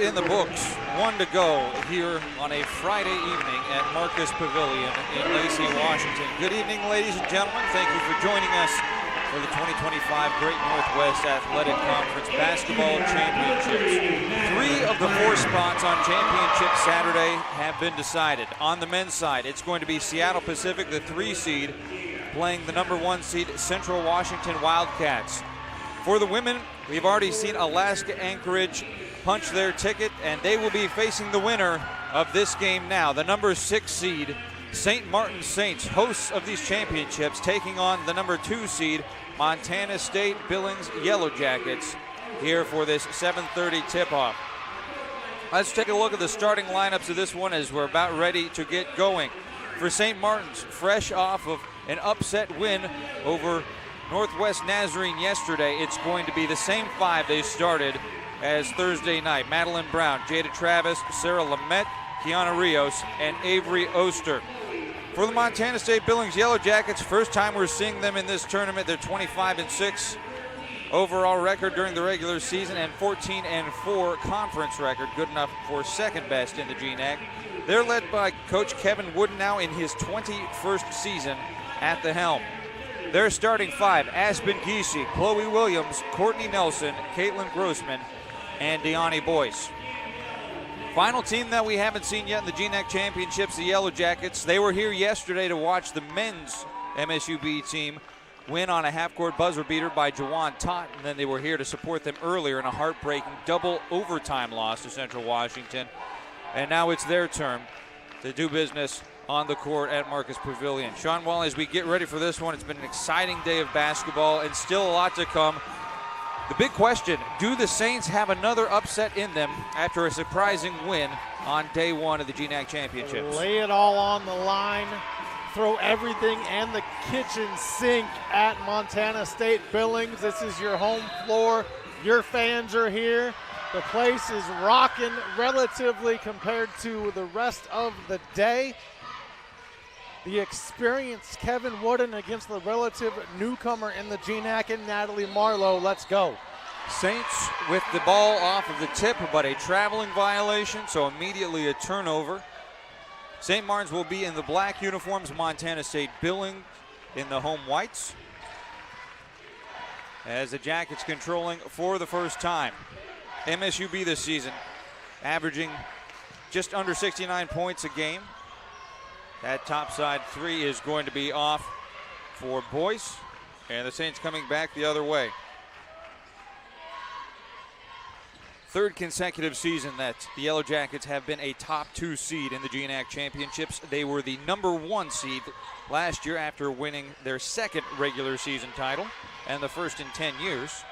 in the books. 1 to go here on a Friday evening at Marcus Pavilion in Lacey, Washington. Good evening, ladies and gentlemen. Thank you for joining us for the 2025 Great Northwest Athletic Conference Basketball Championships. 3 of the 4 spots on Championship Saturday have been decided. On the men's side, it's going to be Seattle Pacific, the 3 seed, playing the number 1 seed Central Washington Wildcats. For the women, we've already seen Alaska Anchorage punch their ticket, and they will be facing the winner of this game now, the number 6 seed St. Martin Saints, hosts of these championships, taking on the number 2 seed Montana State Billings Yellow Jackets here for this 7:30 tip-off. Let's take a look at the starting lineups of this one as we're about ready to get going. For St. Martin's, fresh off of an upset win over Northwest Nazarene yesterday, it's going to be the same 5 they started as Thursday night. Madeline Brown, Jada Travis, Sarah Lamette, Kiana Rios, and Avery Oster. For the Montana State Billings Yellow Jackets, first time we're seeing them in this tournament. They're 25-6 overall record during the regular season and 14-4 conference record, good enough for second best in the GNAC. They're led by Coach Kevin Wooden, now in his 21st season at the helm. Their starting 5, Aspen Giese, Chloe Williams, Courtney Nelson, Caitlin Grossman, and Deani Boyce. Final team that we haven't seen yet in the GNAC Championships, the Yellow Jackets. They were here yesterday to watch the men's MSUB team win on a half-court buzzer beater by Jawan Tott, and then they were here to support them earlier in a heartbreaking double overtime loss to Central Washington. And now it's their turn to do business on the court at Marcus Pavilion. Sean Wally, as we get ready for this one, it's been an exciting day of basketball and still a lot to come. The big question, do the Saints have another upset in them after a surprising win on day 1 of the GNAC Championships? Lay it all on the line, throw everything and the kitchen sink at Montana State Billings. This is your home floor. Your fans are here. The place is rocking relatively compared to the rest of the day. The experienced Kevin Wooden against the relative newcomer in the GNAC and Natalie Marlowe. Let's go. Saints with the ball off of the tip, but a traveling violation, so immediately a turnover. St. Martin's will be in the black uniforms, Montana State Billings in the home whites, as the Jackets controlling for the first time. MSUB this season averaging just under 69 points a game. That topside 3 is going to be off for Boyce, and the Saints coming back the other way. 3rd consecutive season that the Yellow Jackets have been a top 2 seed in the GNAC Championships. They were the number 1 seed last year after winning their 2nd regular season title and the first in 10 years.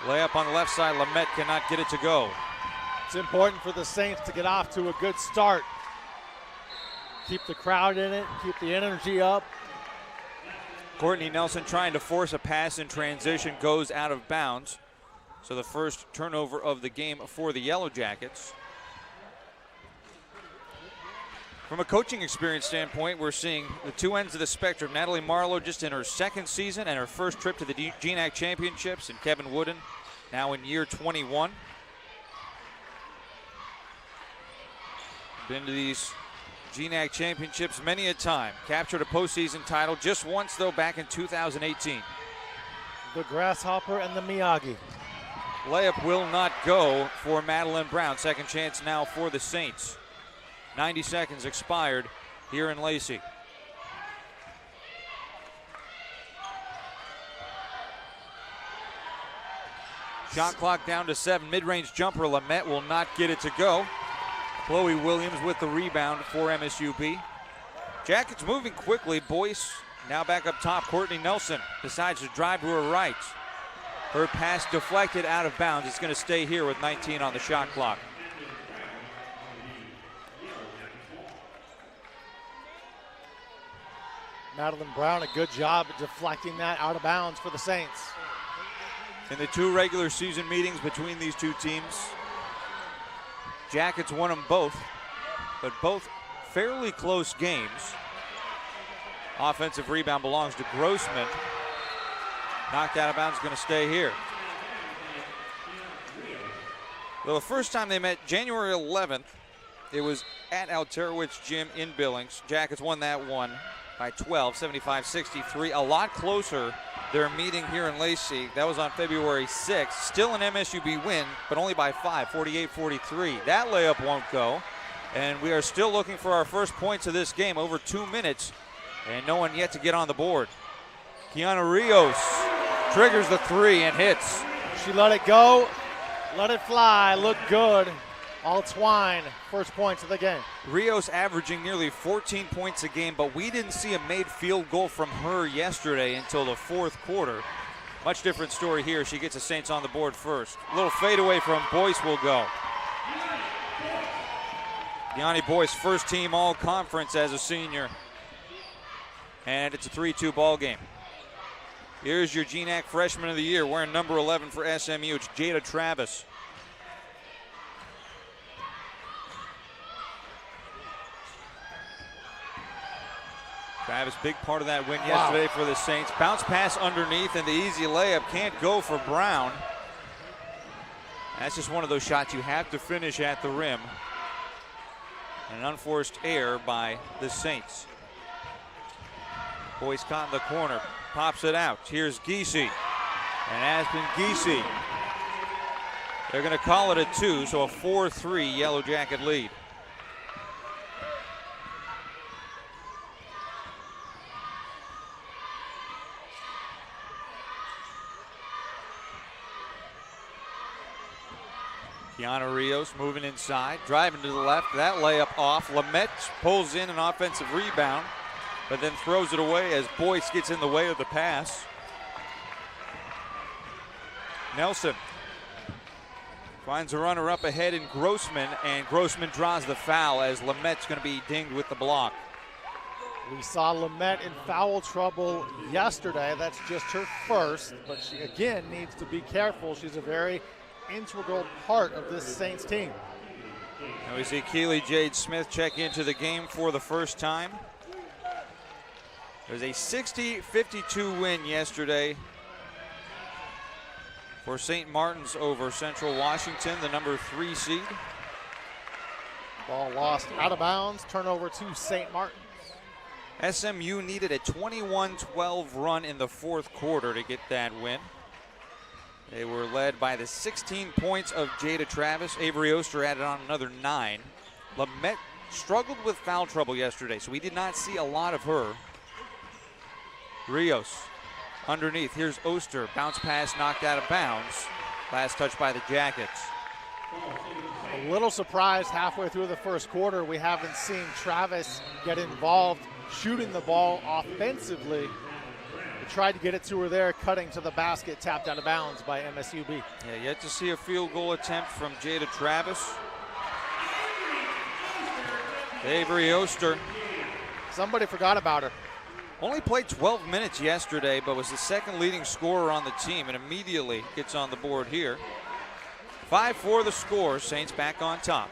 Layup on the left side, Lamette cannot get it to go. It's important for the Saints to get off to a good start. Keep the crowd in it, keep the energy up. Courtney Nelson trying to force a pass in transition, goes out of bounds. So the first turnover of the game for the Yellow Jackets. From a coaching experience standpoint, we're seeing the 2 ends of the spectrum. Natalie Marlowe just in her 2nd season and her first trip to the GNAC Championships, and Kevin Wooden now in year 21. Been to these GNAC Championships many a time. Captured a postseason title just once, though, back in 2018. The Grasshopper and the Miyagi. Layup will not go for Madeline Brown. Second chance now for the Saints. 90 seconds expired here in Lacey. Shot clock down to 7. Mid-range jumper, Lamette will not get it to go. Chloe Williams with the rebound for MSUB. Jackets moving quickly. Boyce now back up top. Courtney Nelson decides to drive to her right. Her pass deflected out of bounds. It's going to stay here with 19 on the shot clock. Madeline Brown, a good job at deflecting that out of bounds for the Saints. In the 2 regular season meetings between these 2 teams, Jackets won them both, but both fairly close games. Offensive rebound belongs to Grossman. Knocked out of bounds, going to stay here. Well, the first time they met, January 11th, it was at Alterowitz Gym in Billings. Jackets won that one by 12, 75-63. A lot closer, their meeting here in Lacey. That was on February 6th. Still an MSUB win, but only by 5, 48-43. That layup won't go. And we are still looking for our first points of this game, over 2 minutes, and no one yet to get on the board. Kiana Rios triggers the three and hits. She let it go, let it fly, look good. All Twine, first points of the game. Rios averaging nearly 14 points a game, but we didn't see a made field goal from her yesterday until the fourth quarter. Much different story here. She gets the Saints on the board first. A little fadeaway from Boyce will go. Deani Boyce, first team all-conference as a senior. And it's a 3-2 ball game. Here's your GNAC Freshman of the Year, wearing number 11 for SMU. It's Jada Travis. Travis, big part of that win yesterday for the Saints. Bounce pass underneath, and the easy layup can't go for Brown. That's just one of those shots you have to finish at the rim. And an unforced error by the Saints. Boyce caught in the corner, pops it out. Here's Giese, and Aspen Giese. They're going to call it a 2, so a 4-3 Yellow Jacket lead. Kiana Rios moving inside, driving to the left. That layup off. Lamette pulls in an offensive rebound, but then throws it away as Boyce gets in the way of the pass. Nelson finds a runner up ahead in Grossman, and Grossman draws the foul as Lamette's going to be dinged with the block. We saw Lamette in foul trouble yesterday. That's just her first, but she again needs to be careful. She's a very integral part of this Saints team. Now we see Keely Jade Smith check into the game for the first time. There's a 60-52 win yesterday for St. Martin's over Central Washington, the number 3 seed. Ball lost out of bounds, turnover to St. Martin's. SMU needed a 21-12 run in the fourth quarter to get that win. They were led by the 16 points of Jada Travis. Avery Oster added on another 9. Lamette struggled with foul trouble yesterday, so we did not see a lot of her. Rios underneath. Here's Oster. Bounce pass knocked out of bounds. Last touch by the Jackets. A little surprised halfway through the first quarter we haven't seen Travis get involved shooting the ball offensively. We tried to get it to her there, cutting to the basket, tapped out of bounds by MSUB. Yeah, yet to see a field goal attempt from Jada Travis. Avery Oster. Somebody forgot about her. Only played 12 minutes yesterday, but was the second leading scorer on the team and immediately gets on the board here. 5-4 the score, Saints back on top.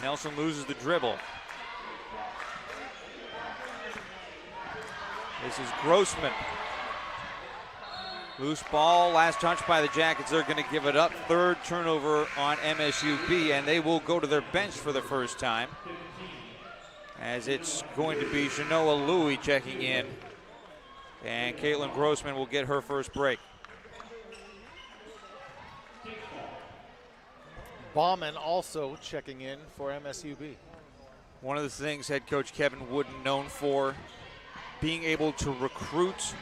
Nelson loses the dribble. This is Grossman. Loose ball, last touch by the Jackets. They're going to give it up. Third turnover on MSUB, and they will go to their bench for the first time, as it's going to be Genoa Louie checking in, and Caitlin Grossman will get her first break. Bauman also checking in for MSUB. One of the things head coach Kevin Wooden known for, being able to recruit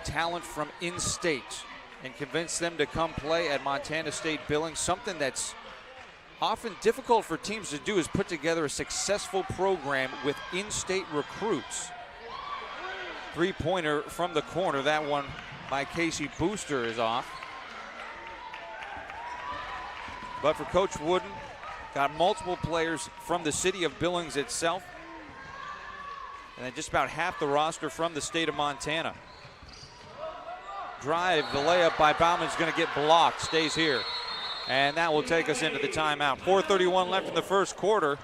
talent from in-state and convince them to come play at Montana State Billings. Something that's often difficult for teams to do is put together a successful program with in-state recruits. Three-pointer from the corner. That one by Casey Booster is off. But for Coach Wooden, got multiple players from the city of Billings itself, and then just about half the roster from the state of Montana. Drive, the layup by Bauman's going to get blocked, stays here. And that will take us into the timeout. 4:31 left in the first quarter.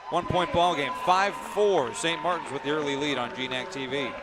1-point ball game. 5-4, St. Martin's with the early lead on GNAC TV.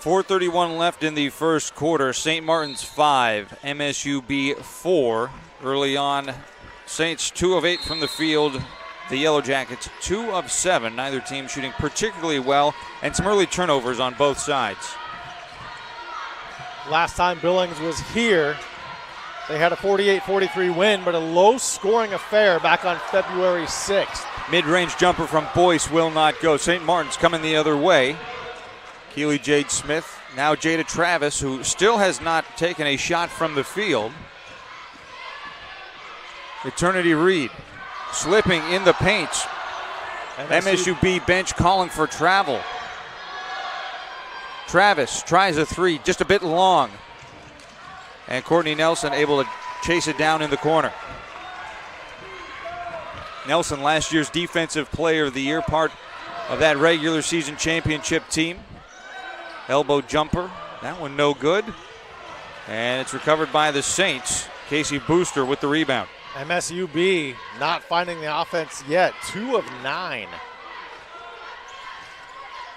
4:31 left in the first quarter. St. Martin's 5, MSUB 4. Early on, Saints 2 of 8 from the field. The Yellow Jackets 2 of 7. Neither team shooting particularly well, and some early turnovers on both sides. Last time Billings was here, they had a 48-43 win, but a low-scoring affair back on February 6th. Mid-range jumper from Boyce will not go. St. Martin's coming the other way. Keely Jade Smith, now Jada Travis, who still has not taken a shot from the field. Eternity Reed slipping in the paint. MSUB bench calling for travel. Travis tries a three, just a bit long. And Courtney Nelson able to chase it down in the corner. Nelson, last year's Defensive Player of the Year, part of that regular season championship team. Elbow jumper, that one no good. And it's recovered by the Saints. Casey Booster with the rebound. MSUB not finding the offense yet, 2 of 9.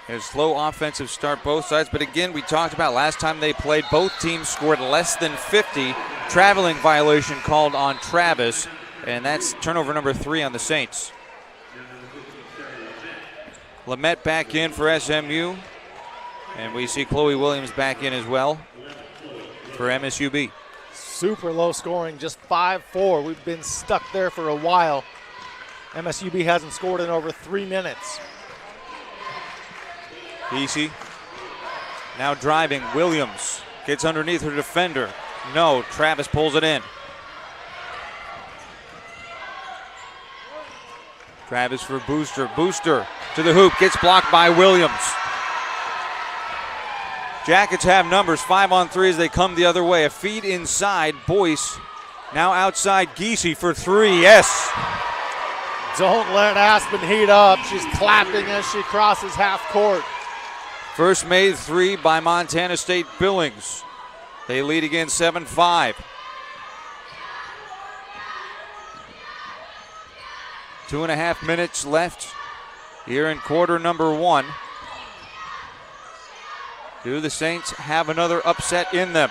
A slow offensive start both sides, but again, we talked about last time they played, both teams scored less than 50. Traveling violation called on Travis, and that's turnover number 3 on the Saints. Lamette back in for SMU, and we see Chloe Williams back in as well for MSUB. Super low scoring, just 5-4. We've been stuck there for a while. MSUB hasn't scored in over 3 minutes. Easy. Now driving, Williams gets underneath her defender. No, Travis pulls it in. Travis for Booster. Booster to the hoop, gets blocked by Williams. Jackets have numbers, 5 on 3 as they come the other way. A feed inside, Boyce. Now outside, Giese for 3, yes. Don't let Aspen heat up. She's clapping as she crosses half court. First made 3 by Montana State Billings. They lead again 7-5. 2.5 minutes left here in quarter number 1. Do the Saints have another upset in them?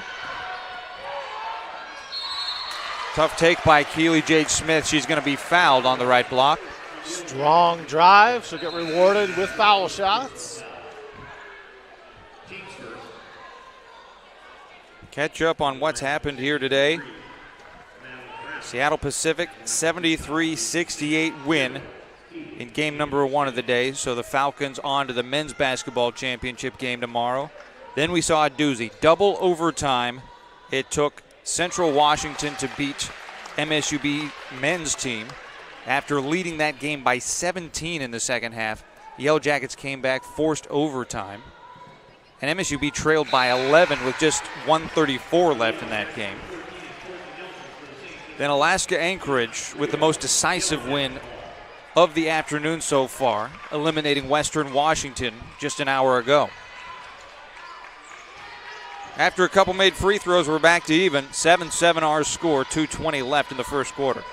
Tough take by Keely Jade Smith. She's going to be fouled on the right block. Strong drive. She'll get rewarded with foul shots. Catch up on what's happened here today. Seattle Pacific 73-68 win in game number 1 of the day. So the Falcons on to the men's basketball championship game tomorrow. Then we saw a doozy. Double overtime. It took Central Washington to beat MSUB men's team. After leading that game by 17 in the second half, the Yellow Jackets came back, forced overtime. And MSUB trailed by 11 with just 1:34 left in that game. Then Alaska Anchorage with the most decisive win of the afternoon so far, eliminating Western Washington just an hour ago. After a couple made free throws, we're back to even. 7-7 our score, 2:20 left in the first quarter.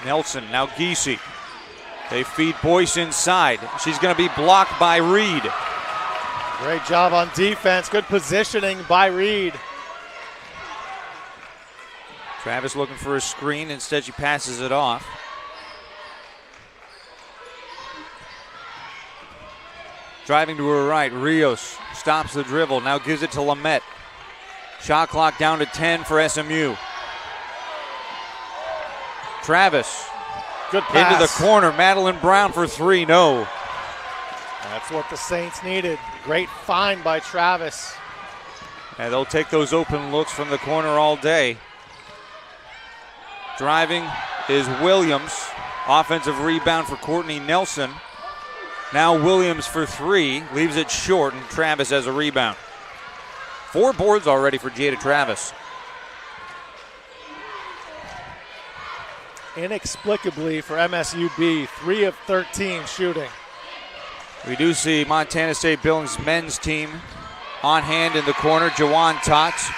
Nelson, now Giese. They feed Boyce inside. She's going to be blocked by Reed. Great job on defense. Good positioning by Reed. Travis looking for a screen. Instead, she passes it off. Driving to her right, Rios stops the dribble. Now gives it to Lamette. Shot clock down to 10 for SMU. Travis. Good pass. Into the corner. Madeline Brown for 3. No. That's what the Saints needed. Great find by Travis. And they'll take those open looks from the corner all day. Driving is Williams. Offensive rebound for Courtney Nelson. Now Williams for 3. Leaves it short, and Travis has a rebound. 4 boards already for Jada Travis. Inexplicably for MSUB, 3 of 13 shooting. We do see Montana State Billings men's team on hand in the corner. Jawan Tots,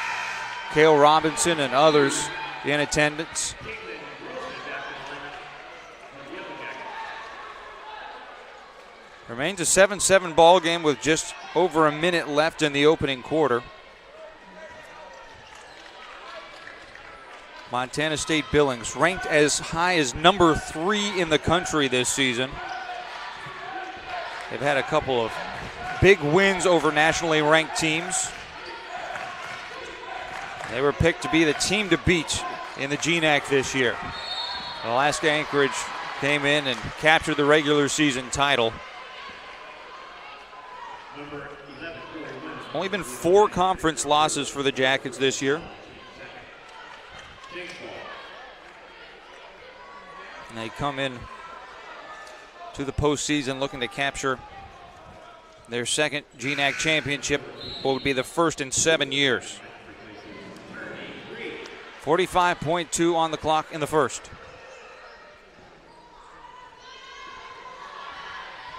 Cale Robinson, and others in attendance. Remains a 7-7 ball game with just over a minute left in the opening quarter. Montana State Billings ranked as high as number 3 in the country this season. They've had a couple of big wins over nationally ranked teams. They were picked to be the team to beat in the GNAC this year. Alaska Anchorage came in and captured the regular season title. Only been 4 conference losses for the Jackets this year. And they come in to the postseason looking to capture their second GNAC championship, what would be the first in 7 years. 45.2 on the clock in the first.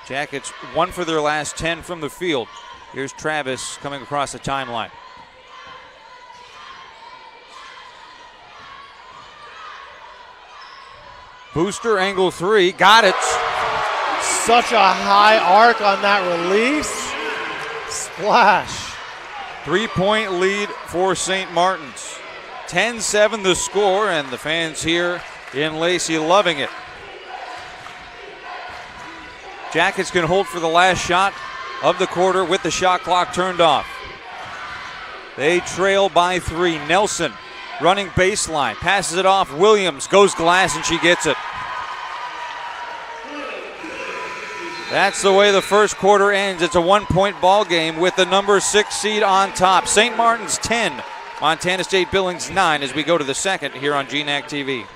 Jackets 1 for their last 10 from the field. Here's Travis coming across the timeline. Booster, angle 3, got it. Such a high arc on that release. Splash. 3-point lead for St. Martin's. 10-7 the score, and the fans here in Lacey loving it. Jackets can hold for the last shot of the quarter with the shot clock turned off. They trail by 3. Nelson running baseline, passes it off. Williams goes glass and she gets it. That's the way the first quarter ends. It's a 1-point ball game with the number 6 seed on top. St. Martin's 10, Montana State Billings 9 as we go to the second here on GNAC TV.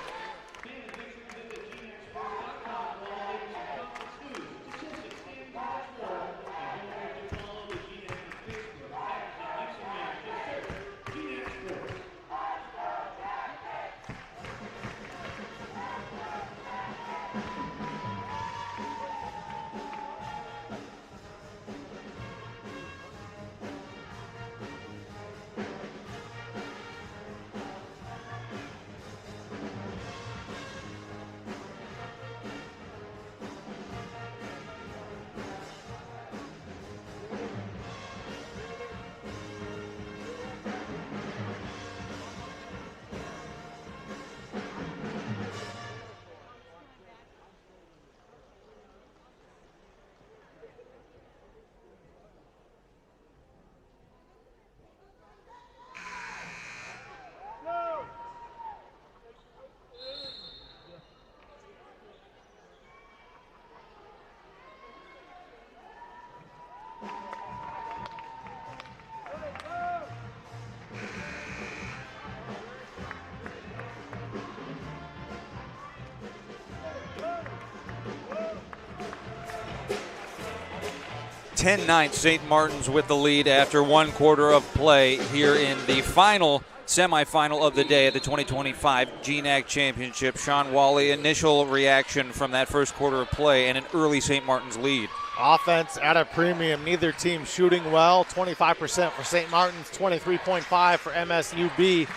(10-9) St. Martin's with the lead after 1 quarter of play here in the final semifinal of the day at the 2025 GNAC Championship. Sean Wally, initial reaction from that first quarter of play and an early St. Martin's lead. Offense at a premium. Neither team shooting well. 25% for St. Martin's, 23.5 for MSUB.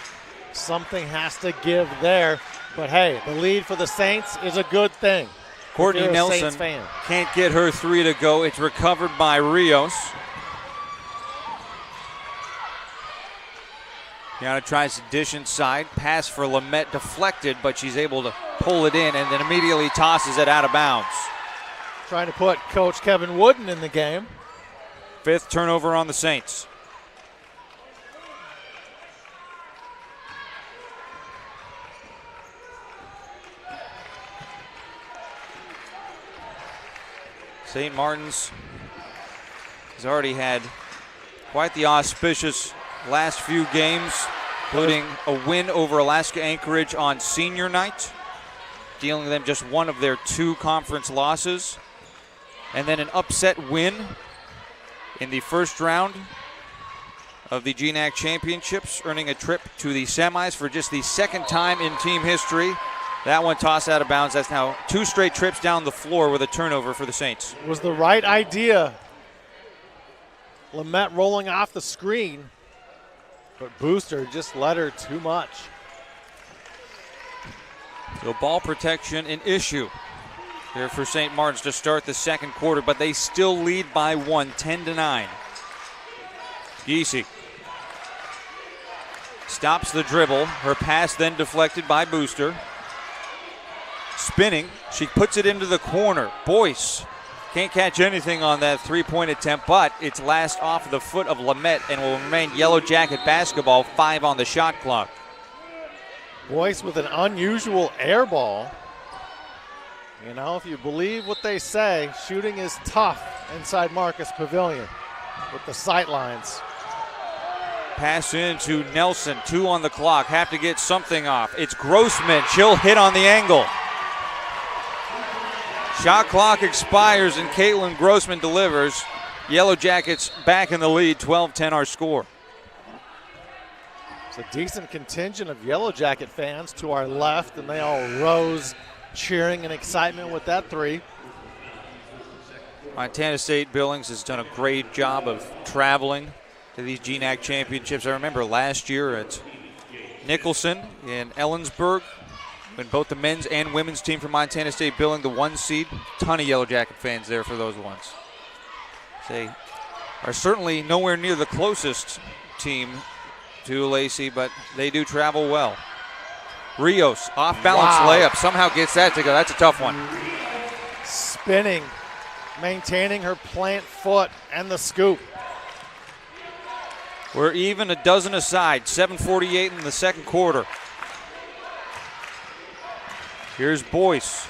Something has to give there. But hey, the lead for the Saints is a good thing. Courtney Nelson can't get her 3 to go. It's recovered by Rios. Kiana tries to dish inside. Pass for Lamette deflected, but she's able to pull it in and then immediately tosses it out of bounds. Trying to put Coach Kevin Wooden in the game. 5th turnover on the Saints. St. Martin's has already had quite the auspicious last few games, including a win over Alaska Anchorage on senior night, dealing them just one of their 2 conference losses, and then an upset win in the first round of the GNAC Championships, earning a trip to the semis for just the 2nd time in team history. That one tossed out of bounds. That's now 2 straight trips down the floor with a turnover for the Saints. It was the right idea. Lamette rolling off the screen, but Booster just led her too much. So ball protection an issue. here for St. Martin's to start the second quarter, but they still lead by one, 10-9. Giese stops the dribble. Her pass then deflected by Booster. Spinning, she puts it into the corner. Boyce can't catch anything on that three-point attempt, but it's last off the foot of Lamette and will remain Yellow Jacket basketball, 5 on the shot clock. Boyce with an unusual air ball. You know, if you believe what they say, shooting is tough inside Marcus Pavilion with the sight lines. Pass into Nelson, 2 on the clock, have to get something off. It's Grossman, she'll hit on the angle. Shot clock expires and Caitlin Grossman delivers. Yellow Jackets back in the lead, 12-10 our score. It's a decent contingent of Yellow Jacket fans to our left, and they all rose cheering in excitement with that three. Montana State Billings has done a great job of traveling to these GNAC championships. I remember last year at Nicholson in Ellensburg, when both the men's and women's team from Montana State Billings, the 1 seed, ton of Yellow Jacket fans there for those ones. They are certainly nowhere near the closest team to Lacey, but they do travel well. Rios, off-balance layup, somehow gets that to go. That's a tough one. Spinning, maintaining her plant foot and the scoop. We're even a dozen aside, 7:48 in the second quarter. Here's Boyce.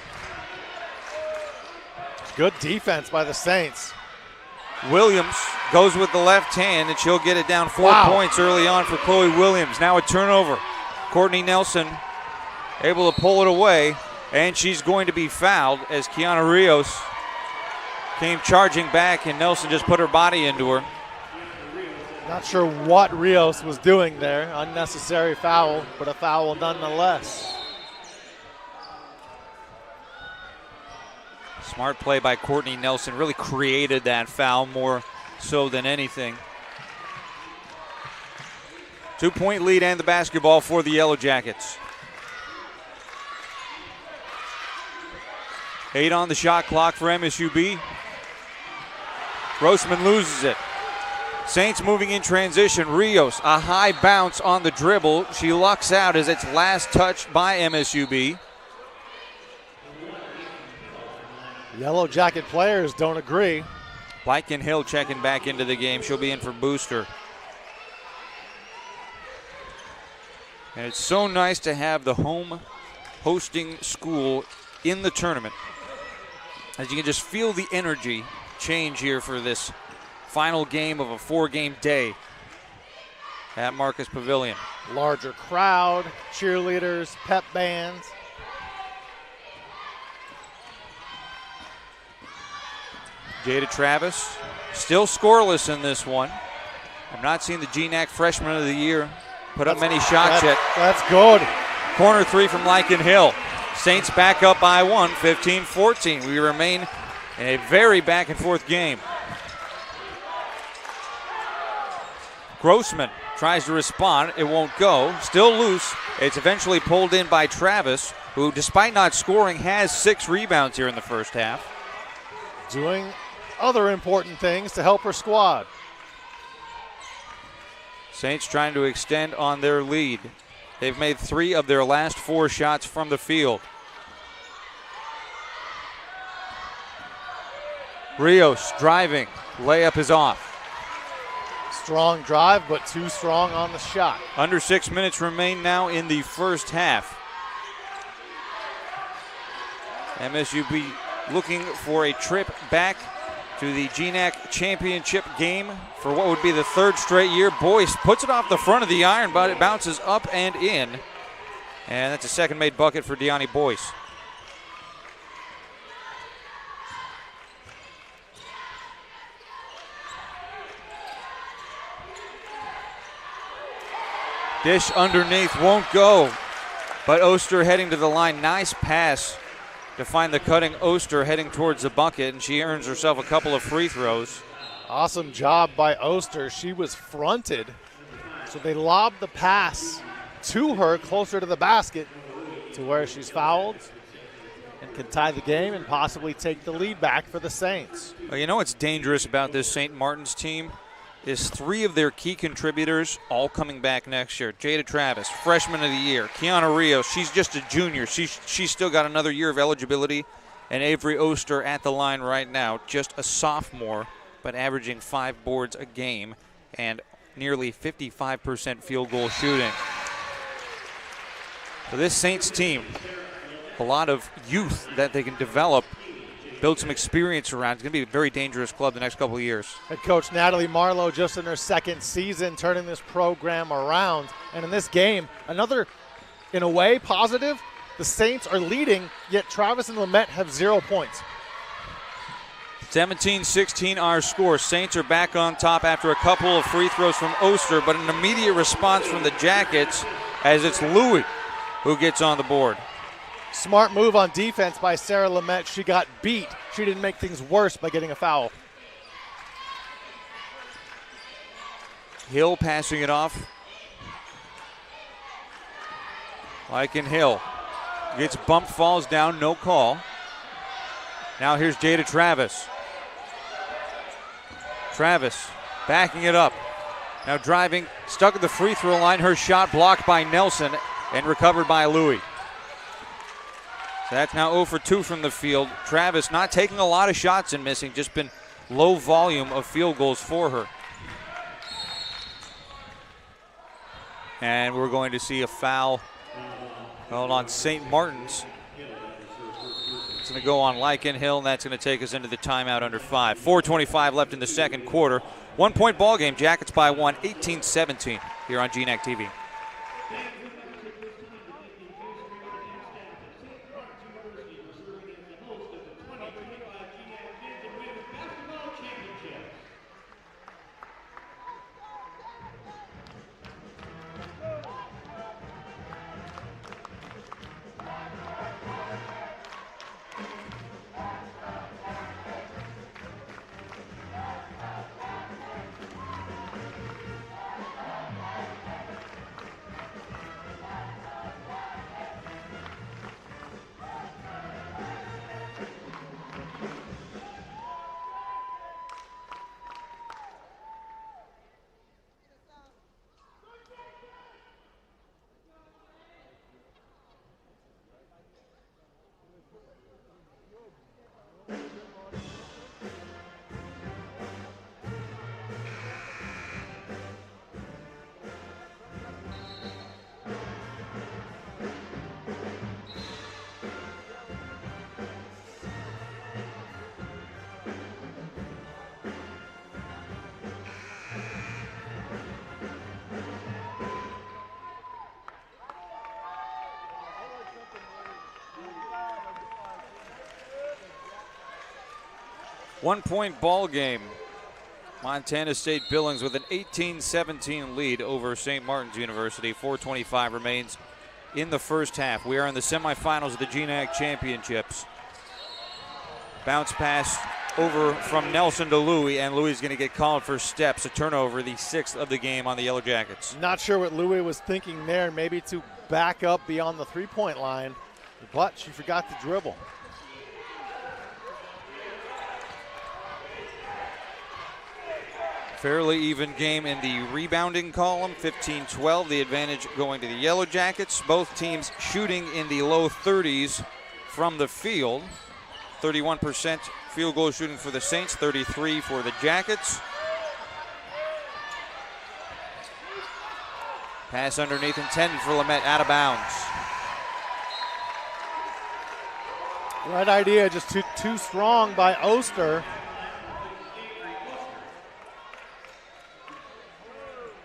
Good defense by the Saints. Williams goes with the left hand, and she'll get it down 4 points early on for Chloe Williams. Now a turnover. Courtney Nelson able to pull it away, and she's going to be fouled as Kiana Rios came charging back, and Nelson just put her body into her. Not sure what Rios was doing there. Unnecessary foul, but a foul nonetheless. Smart play by Courtney Nelson, really created that foul more so than anything. 2-point lead and the basketball for the Yellow Jackets. 8 on the shot clock for MSUB. Grossman loses it. Saints moving in transition. Rios, a high bounce on the dribble. She lucks out as it's last touched by MSUB. Yellow Jacket players don't agree. Lycan Hill checking back into the game. She'll be in for Booster. And it's so nice to have the home hosting school in the tournament, as you can just feel the energy change here for this final game of a 4-game day at Marcus Pavilion. Larger crowd, cheerleaders, pep bands. Jada Travis still scoreless in this one. I'm not seeing the GNAC Freshman of the Year put up many shots yet. That's good. Corner 3 from Lycan Hill. Saints back up by 1, 15-14. We remain in a very back and forth game. Grossman tries to respond. It won't go. Still loose. It's eventually pulled in by Travis, who, despite not scoring, has 6 rebounds here in the first half. Doing other important things to help her squad. Saints trying to extend on their lead. They've made 3 of their last 4 shots from the field. Rios driving. Layup is off. Strong drive, but too strong on the shot. Under 6 minutes remain now in the first half. MSUB looking for a trip back to the GNAC championship game for what would be the 3rd straight year. Boyce puts it off the front of the iron, but it bounces up and in. And that's a second made bucket for Deani Boyce. Dish underneath won't go, but Oster heading to the line. Nice pass to find the cutting Oster heading towards the bucket, and she earns herself a couple of free throws. Awesome job by Oster. She was fronted, so they lobbed the pass to her closer to the basket to where she's fouled. and can tie the game and possibly take the lead back for the Saints. Well, you know what's dangerous about this St. Martin's team is 3 of their key contributors all coming back next year. Jada Travis, freshman of the year. Kiana Rios, she's just a junior. She's still got another year of eligibility. And Avery Oster at the line right now, just a sophomore, but averaging 5 boards a game and nearly 55% field goal shooting. So this Saints team, a lot of youth that they can develop, build some experience around. It's going to be a very dangerous club the next couple of years. Head coach Natalie Marlowe just in her 2nd season turning this program around. And in this game, another, in a way, positive. The Saints are leading, yet Travis and Lamette have 0 points. 17-16 our score. Saints are back on top after a couple of free throws from Oster, but an immediate response from the Jackets as it's Louis who gets on the board. Smart move on defense by Sarah Lamette. She got beat. She didn't make things worse by getting a foul. Hill passing it off. Lycan Hill gets bumped, falls down, no call. Now here's Jada Travis. Travis backing it up. Now driving, stuck at the free throw line. Her shot blocked by Nelson and recovered by Louis. So that's now 0 for 2 from the field. Travis not taking a lot of shots and missing, just been low volume of field goals for her. And we're going to see a foul called on St. Martin's. It's going to go on Lycan Hill, and that's going to take us into the timeout under 5. 4:25 left in the second quarter. 1 point ball game. Jackets by 1, 18-17 here on GNAC TV. One-point ball game. Montana State Billings with an 18-17 lead over St. Martin's University. 4:25 remains in the first half. We are in the semifinals of the GNAC Championships. Bounce pass over from Nelson to Louis, and Louis is going to get called for steps. A turnover, the 6th of the game on the Yellow Jackets. Not sure what Louis was thinking there, maybe to back up beyond the three-point line, but she forgot to dribble. Fairly even game in the rebounding column, 15-12, the advantage going to the Yellow Jackets. Both teams shooting in the low 30s from the field. 31% field goal shooting for the Saints, 33 for the Jackets. Pass underneath intended for Lamette, out of bounds. Right idea, just too strong by Oster.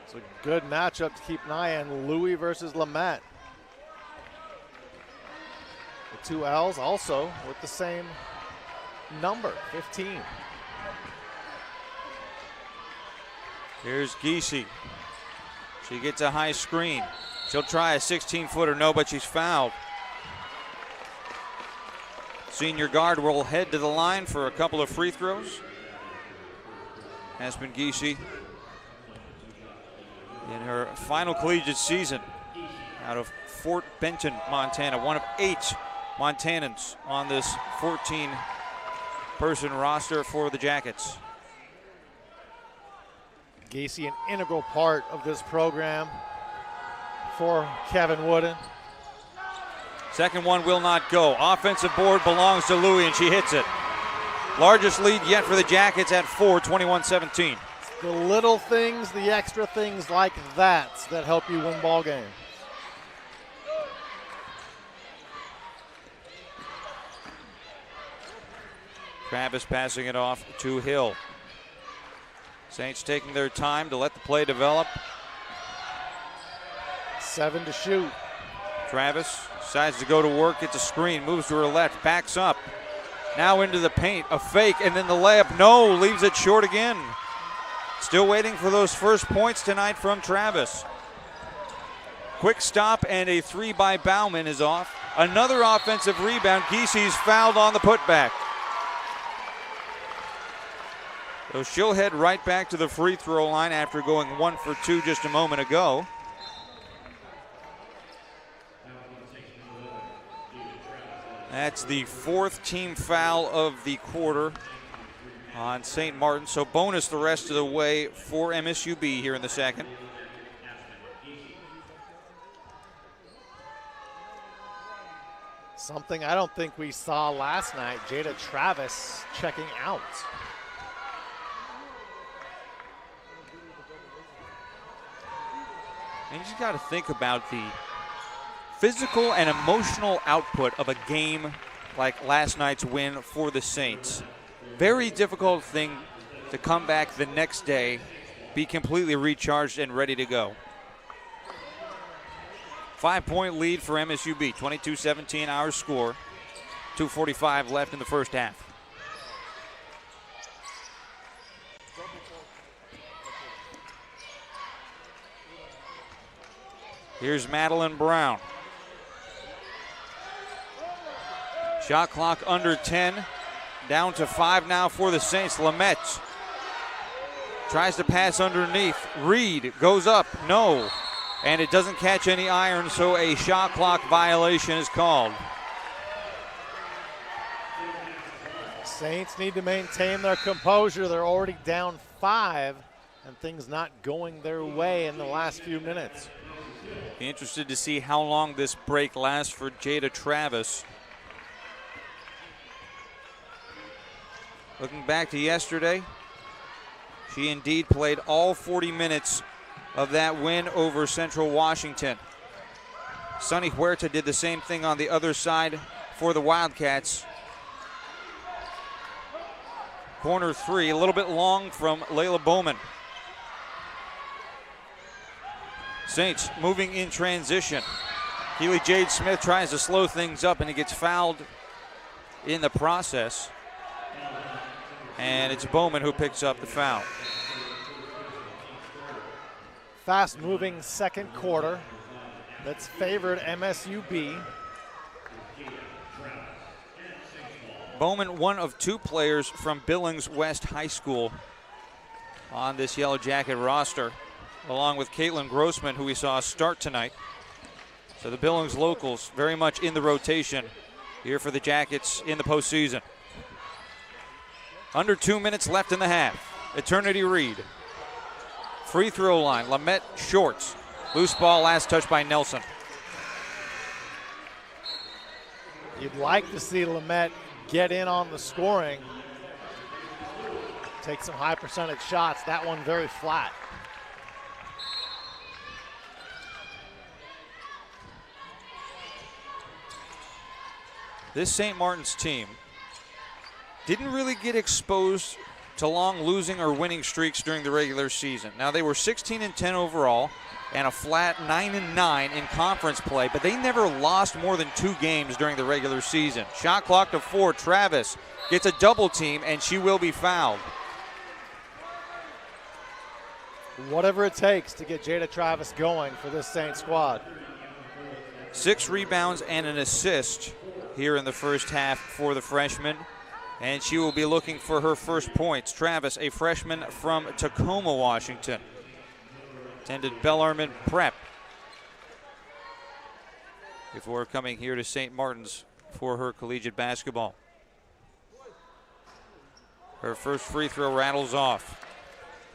It's a good matchup to keep an eye on, Louis versus Lamette. The two L's also with the same number, 15. Here's Giese. She gets a high screen. She'll try a 16-footer, no, but she's fouled. Senior guard will head to the line for a couple of free throws. Aspen Giese in her final collegiate season out of Fort Benton, Montana, one of 8 Montanans on this 14-person roster for the Jackets. Gacy, an integral part of this program for Kevin Wooden. Second one will not go. Offensive board belongs to Louie, and she hits it. Largest lead yet for the Jackets at 4, 21-17. The little things, the extra things like that help you win ball games. Travis passing it off to Hill. Saints taking their time to let the play develop. 7 to shoot. Travis decides to go to work, gets a screen, moves to her left, backs up. Now into the paint, a fake, and then the layup. No, leaves it short again. Still waiting for those first points tonight from Travis. Quick stop, and a 3 by Bauman is off. Another offensive rebound. Giesi's fouled on the putback. So she'll head right back to the free throw line after going 1 for 2 just a moment ago. That's the 4th team foul of the quarter on St. Martin. So bonus the rest of the way for MSUB here in the second. Something I don't think we saw last night, Jada Travis checking out. And you just got to think about the physical and emotional output of a game like last night's win for the Saints. Very difficult thing to come back the next day, be completely recharged and ready to go. 5-point lead for MSUB, 22-17 our score. 2:45 left in the first half. Here's Madeline Brown. Shot clock under 10. Down to 5 now for the Saints. Lamette tries to pass underneath. Reed goes up. No. And it doesn't catch any iron, so a shot clock violation is called. Saints need to maintain their composure. They're already down 5, and things not going their way in the last few minutes. Be interested to see how long this break lasts for Jada Travis. Looking back to yesterday, she indeed played all 40 minutes of that win over Central Washington. Sonny Huerta did the same thing on the other side for the Wildcats. Corner 3, a little bit long from Layla Bowman. Saints moving in transition. Keely Jade Smith tries to slow things up, and he gets fouled in the process. And it's Bowman who picks up the foul. Fast-moving second quarter that's favored MSUB. Bowman, one of 2 players from Billings West High School on this Yellow Jacket roster, along with Caitlin Grossman, who we saw start tonight. So the Billings locals very much in the rotation here for the Jackets in the postseason. Under 2 minutes left in the half. Eternity Reed. Free throw line. Lamette shorts. Loose ball, last touch by Nelson. You'd like to see Lamette get in on the scoring. Take some high percentage shots. That one very flat. This St. Martin's team didn't really get exposed to long losing or winning streaks during the regular season. Now, they were 16-10 overall and a flat 9-9 in conference play, but they never lost more than 2 games during the regular season. Shot clock to 4. Travis gets a double team, and she will be fouled. Whatever it takes to get Jada Travis going for this Saints squad. 6 rebounds and an assist here in the first half for the freshman. And she will be looking for her first points. Travis, a freshman from Tacoma, Washington. Attended Bellarmine Prep before coming here to St. Martin's for her collegiate basketball. Her first free throw rattles off.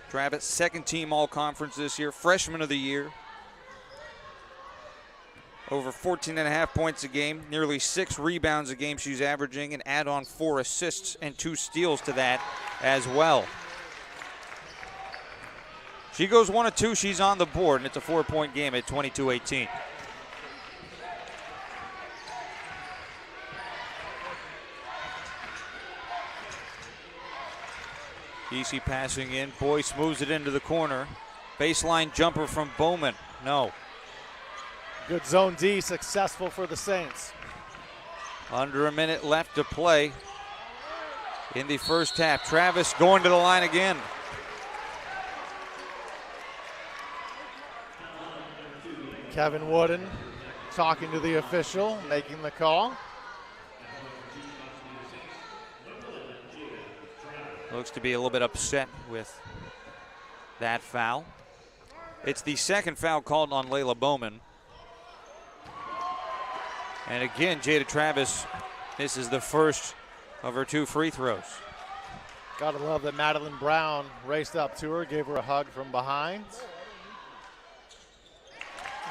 Travis, second team all-conference this year, freshman of the year. Over 14.5 points a game, nearly 6 rebounds a game she's averaging, and add on 4 assists and 2 steals to that as well. She goes 1 of 2, she's on the board, and it's a 4-point game at 22-18. Easy passing in, Boyce moves it into the corner. Baseline jumper from Bowman, no. Good zone D, successful for the Saints. Under a minute left to play in the first half. Travis going to the line again. Kevin Wooden talking to the official, making the call. Looks to be a little bit upset with that foul. It's the second foul called on Layla Bowman. And again, Jada Travis misses the first of her 2 free throws. Gotta love that Madeline Brown raced up to her, gave her a hug from behind.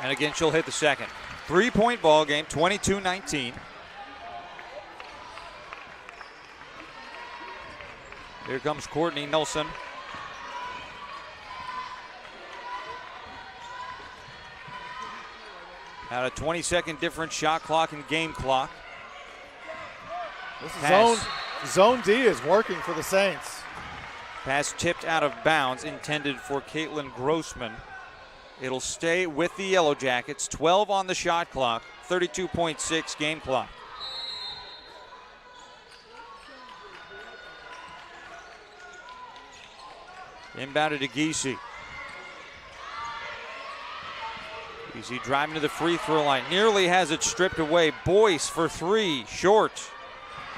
And again, she'll hit the second. 3-point ball game, 22-19. Here comes Courtney Nelson. At a 20-second difference, shot clock and game clock. This zone D is working for the Saints. Pass tipped out of bounds, intended for Caitlin Grossman. It'll stay with the Yellow Jackets. 12 on the shot clock, 32.6 game clock. Inbounded to Giese. Giese driving to the free throw line. Nearly has it stripped away. Boyce for 3, short.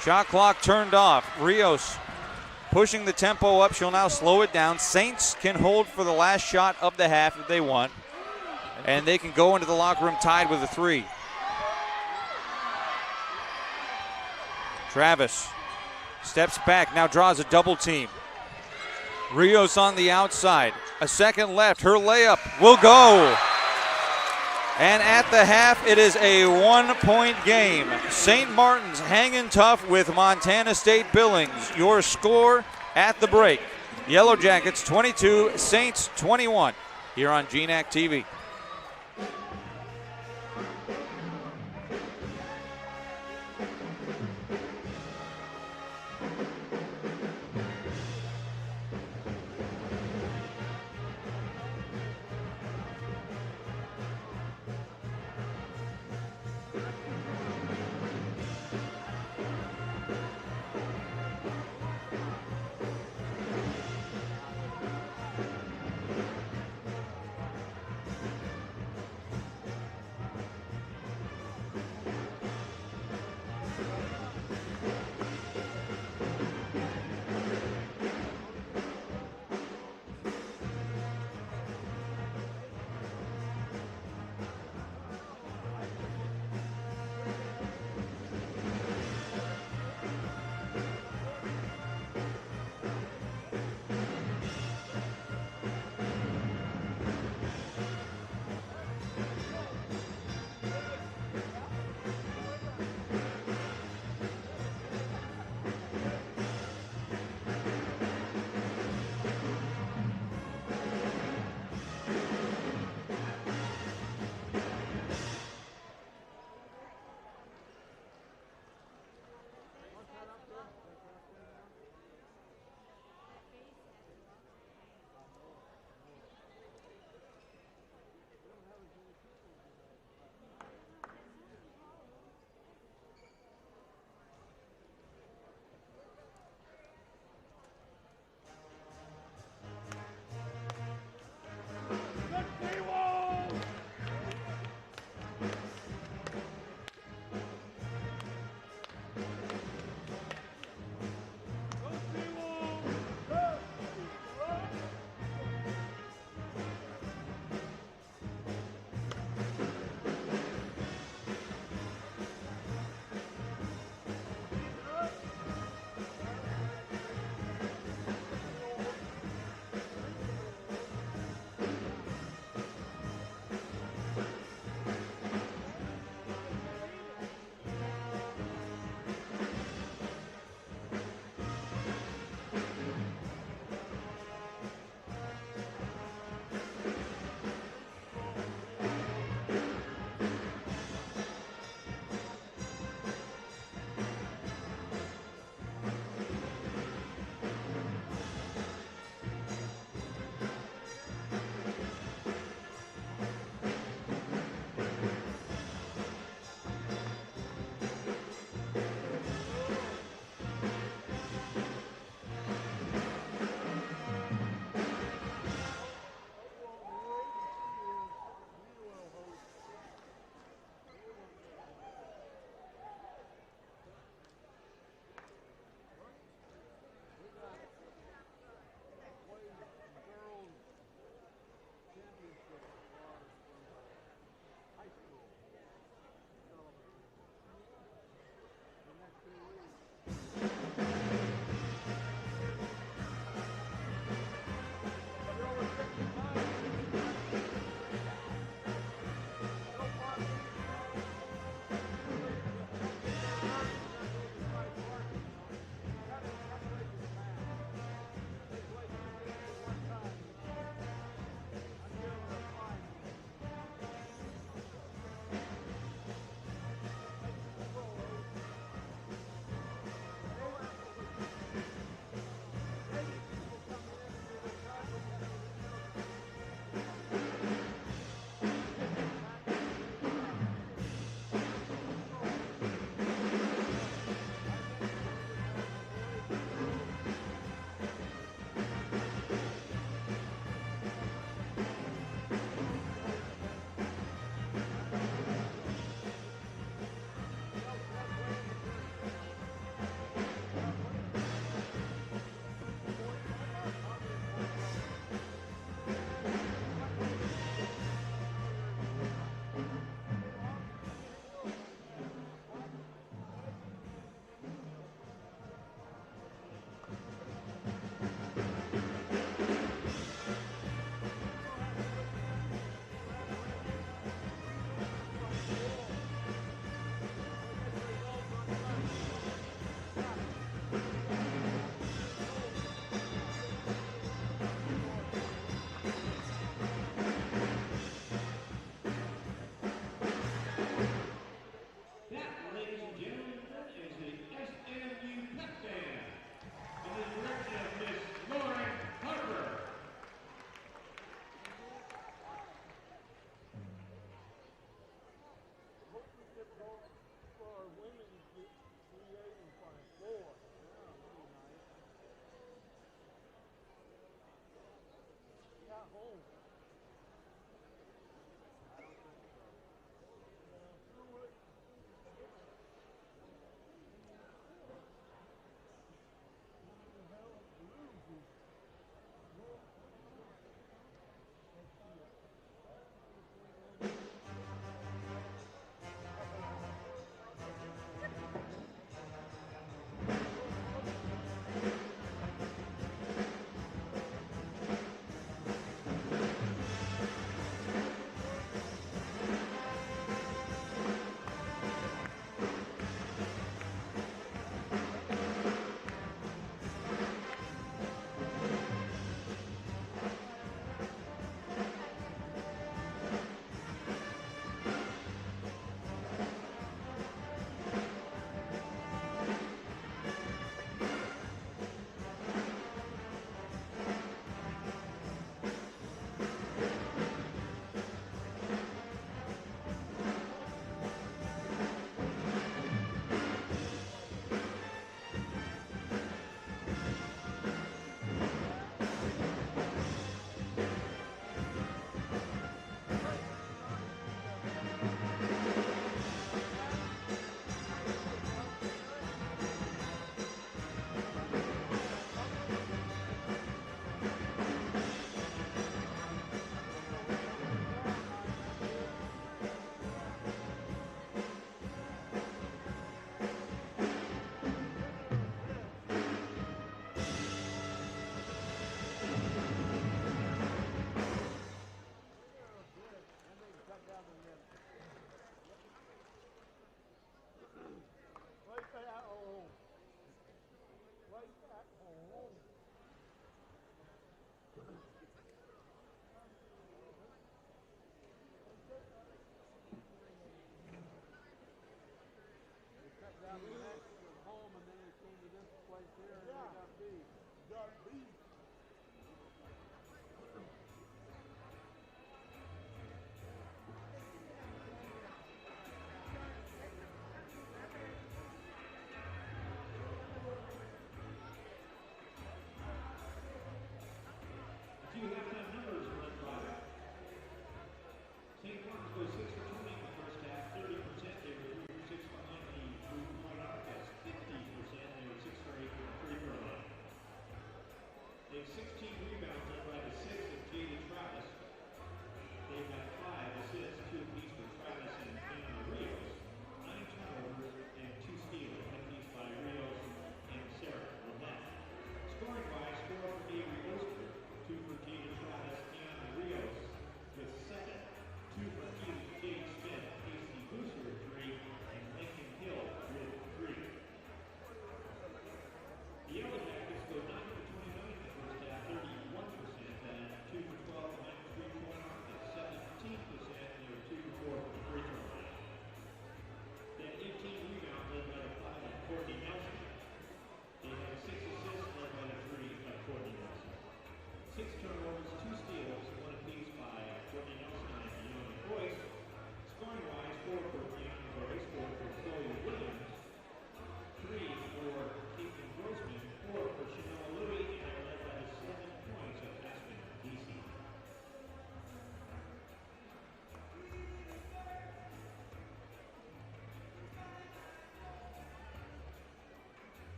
Shot clock turned off. Rios pushing the tempo up. She'll now slow it down. Saints can hold for the last shot of the half if they want. And they can go into the locker room tied with a 3. Travis steps back, now draws a double team. Rios on the outside. A second left. Her layup will go. And at the half, it is a 1-point game. St. Martin's hanging tough with Montana State Billings. Your score at the break. Yellow Jackets 22, Saints 21. Here on GNAC TV.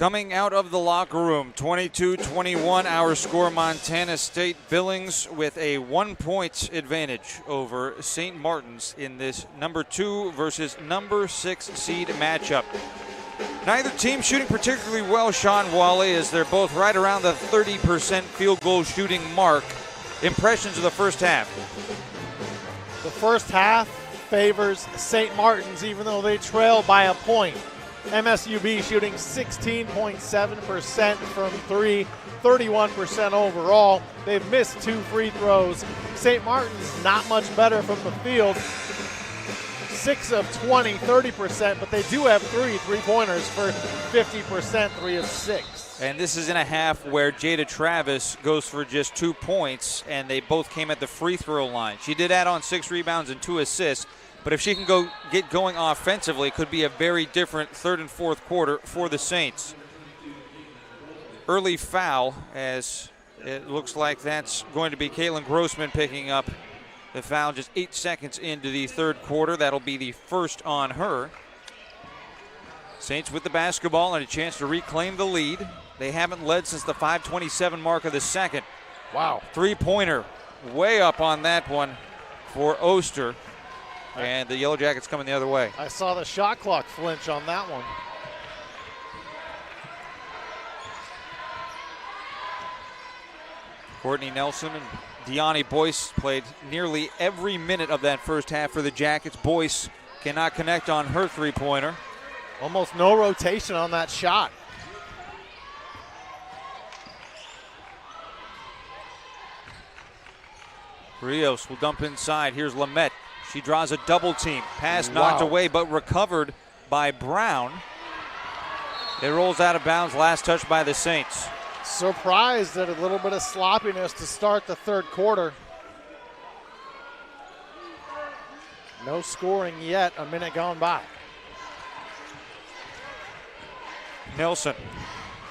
Coming out of the locker room, 22-21, our score. Montana State Billings with a 1-point advantage over St. Martin's in this number 2 versus number 6 seed matchup. Neither team shooting particularly well, Sean Wally, as they're both right around the 30% field goal shooting mark. Impressions of the first half? The first half favors St. Martin's, even though they trail by a point. MSUB shooting 16.7% from 3, 31% overall. They've missed 2 free throws. St. Martin's not much better from the field. 6 of 20, 30%, but they do have 3 3-pointers for 50%, 3 of 6. And this is in a half where Jada Travis goes for just 2 points, and they both came at the free throw line. She did add on 6 rebounds and 2 assists, but if she can get going offensively, it could be a very different third and fourth quarter for the Saints. Early foul, as it looks like that's going to be Caitlin Grossman picking up the foul just 8 seconds into the third quarter. That'll be the first on her. Saints with the basketball and a chance to reclaim the lead. They haven't led since the 5:27 mark of the second. Wow. 3-pointer way up on that one for Oster. And the Yellow Jackets coming the other way. I saw the shot clock flinch on that one. Courtney Nelson and Deani Boyce played nearly every minute of that first half for the Jackets. Boyce cannot connect on her 3-pointer. Almost no rotation on that shot. Rios will dump inside. Here's Lamette. She draws a double team. Pass knocked away, but recovered by Brown. It rolls out of bounds. Last touch by the Saints. Surprised at a little bit of sloppiness to start the third quarter. No scoring yet, a minute gone by. Nelson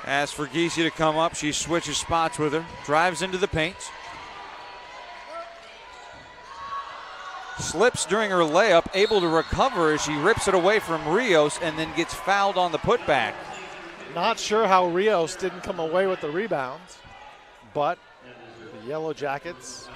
asks for Giese to come up. She switches spots with her. Drives into the paint. Slips during her layup, able to recover as she rips it away from Rios and then gets fouled on the putback. Not sure how Rios didn't come away with the rebounds, but the Yellow Jackets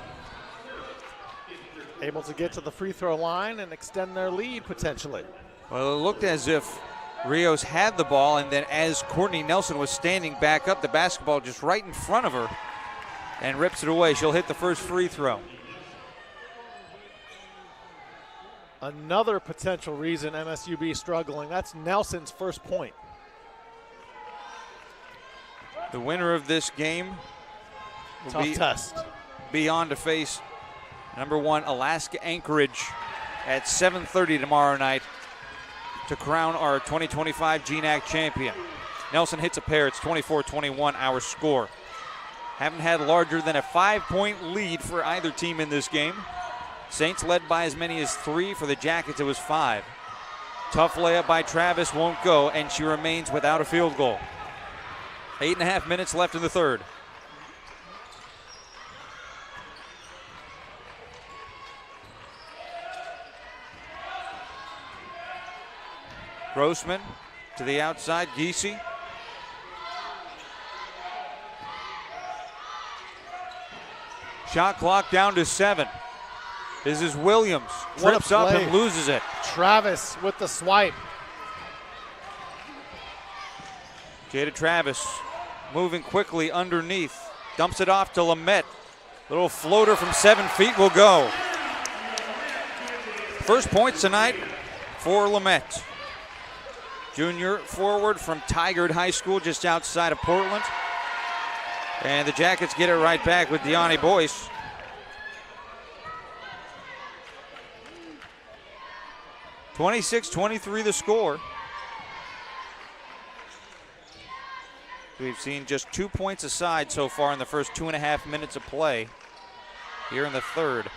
able to get to the free throw line and extend their lead potentially. Well, it looked as if Rios had the ball, and then as Courtney Nelson was standing back up, the basketball just right in front of her and rips it away. She'll hit the first free throw. Another potential reason MSUB struggling, that's Nelson's first point. The winner of this game will be on to face number 1 Alaska Anchorage at 7:30 tomorrow night to crown our 2025 GNAC champion. Nelson hits a pair. It's 24-21 our score. Haven't had larger than a 5-point lead for either team in this game. Saints led by as many as 3. For the Jackets, it was 5. Tough layup by Travis won't go, and she remains without a field goal. 8.5 minutes left in the third. Grossman to the outside, Giese. Shot clock down to 7. This is Williams. Trips up and loses it. Travis with the swipe. Jada Travis moving quickly underneath. Dumps it off to Lamette. Little floater from 7 feet will go. First points tonight for Lamette. Junior forward from Tigard High School just outside of Portland. And the Jackets get it right back with Deani Boyce. (26-23) the score. We've seen just 2 points aside so far in the first 2.5 minutes of play here in the third.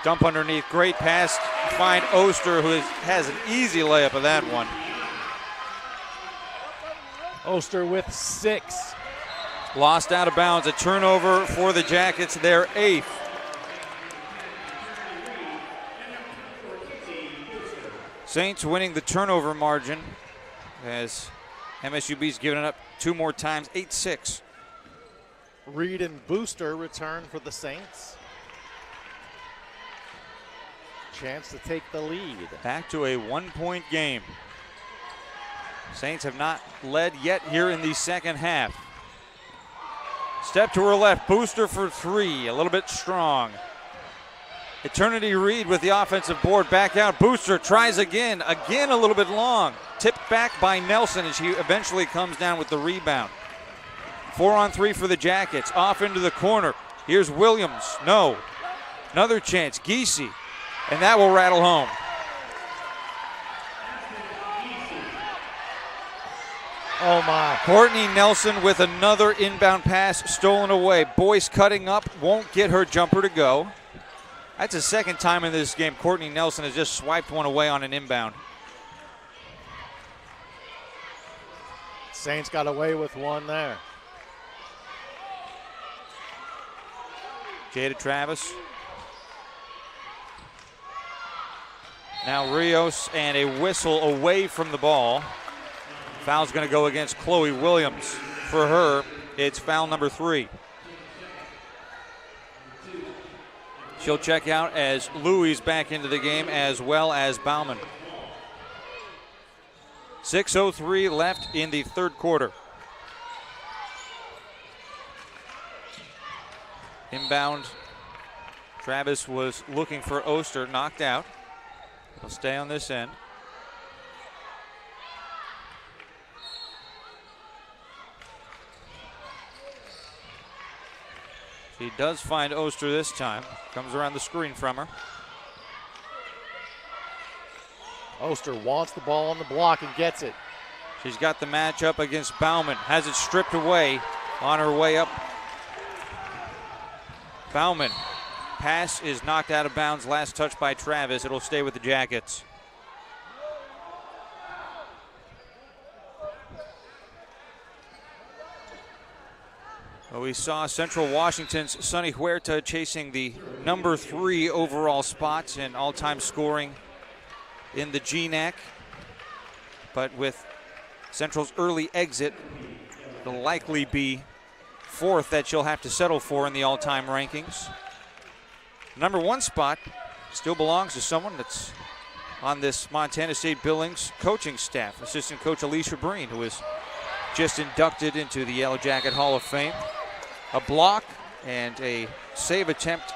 Dump underneath, great pass. Find Oster, who has an easy layup of that one. Oster with 6. Lost out of bounds, a turnover for the Jackets, their 8th. Saints winning the turnover margin as MSUB's given it up 2 more times, 8-6. Reed and Booster return for the Saints. Chance to take the lead. Back to a 1-point game. Saints have not led yet here in the second half. Step to her left, Booster for 3, a little bit strong. Eternity Reed with the offensive board, back out. Booster tries again a little bit long. Tipped back by Nelson as she eventually comes down with the rebound. 4-on-3 for the Jackets, off into the corner. Here's Williams, no. Another chance, Giese, and that will rattle home. Oh my. Courtney Nelson with another inbound pass stolen away. Boyce cutting up, won't get her jumper to go. That's the second time in this game Courtney Nelson has just swiped one away on an inbound. Saints got away with one there. Jada Travis. Now Rios, and a whistle away from the ball. Foul's going to go against Chloe Williams. For her, it's foul number 3. She'll check out as Louis back into the game, as well as Bauman. 6:03 left in the third quarter. Inbound. Travis was looking for Oster, knocked out. He'll stay on this end. He does find Oster this time. Comes around the screen from her. Oster wants the ball on the block and gets it. She's got the matchup against Bauman. Has it stripped away on her way up. Bauman. Pass is knocked out of bounds. Last touch by Travis. It'll stay with the Jackets. Well, we saw Central Washington's Sunny Huerta chasing the number 3 overall spots in all-time scoring in the GNAC. But with Central's early exit, it'll likely be 4th that she'll have to settle for in the all-time rankings. Number 1 spot still belongs to someone that's on this Montana State Billings coaching staff, assistant coach Alicia Breen, who was just inducted into the Yellow Jacket Hall of Fame. A block and a save attempt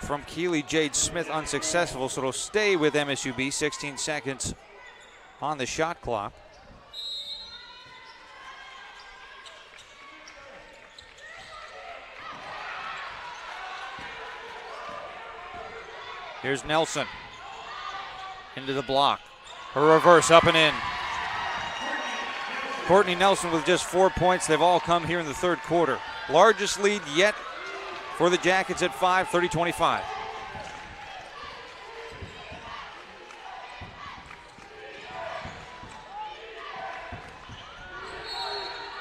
from Keely Jade Smith unsuccessful, so it'll stay with MSUB. 16 seconds on the shot clock. Here's Nelson into the block. Her reverse up and in. Courtney Nelson with just 4 points. They've all come here in the third quarter. Largest lead yet for the Jackets at 5, 30-25.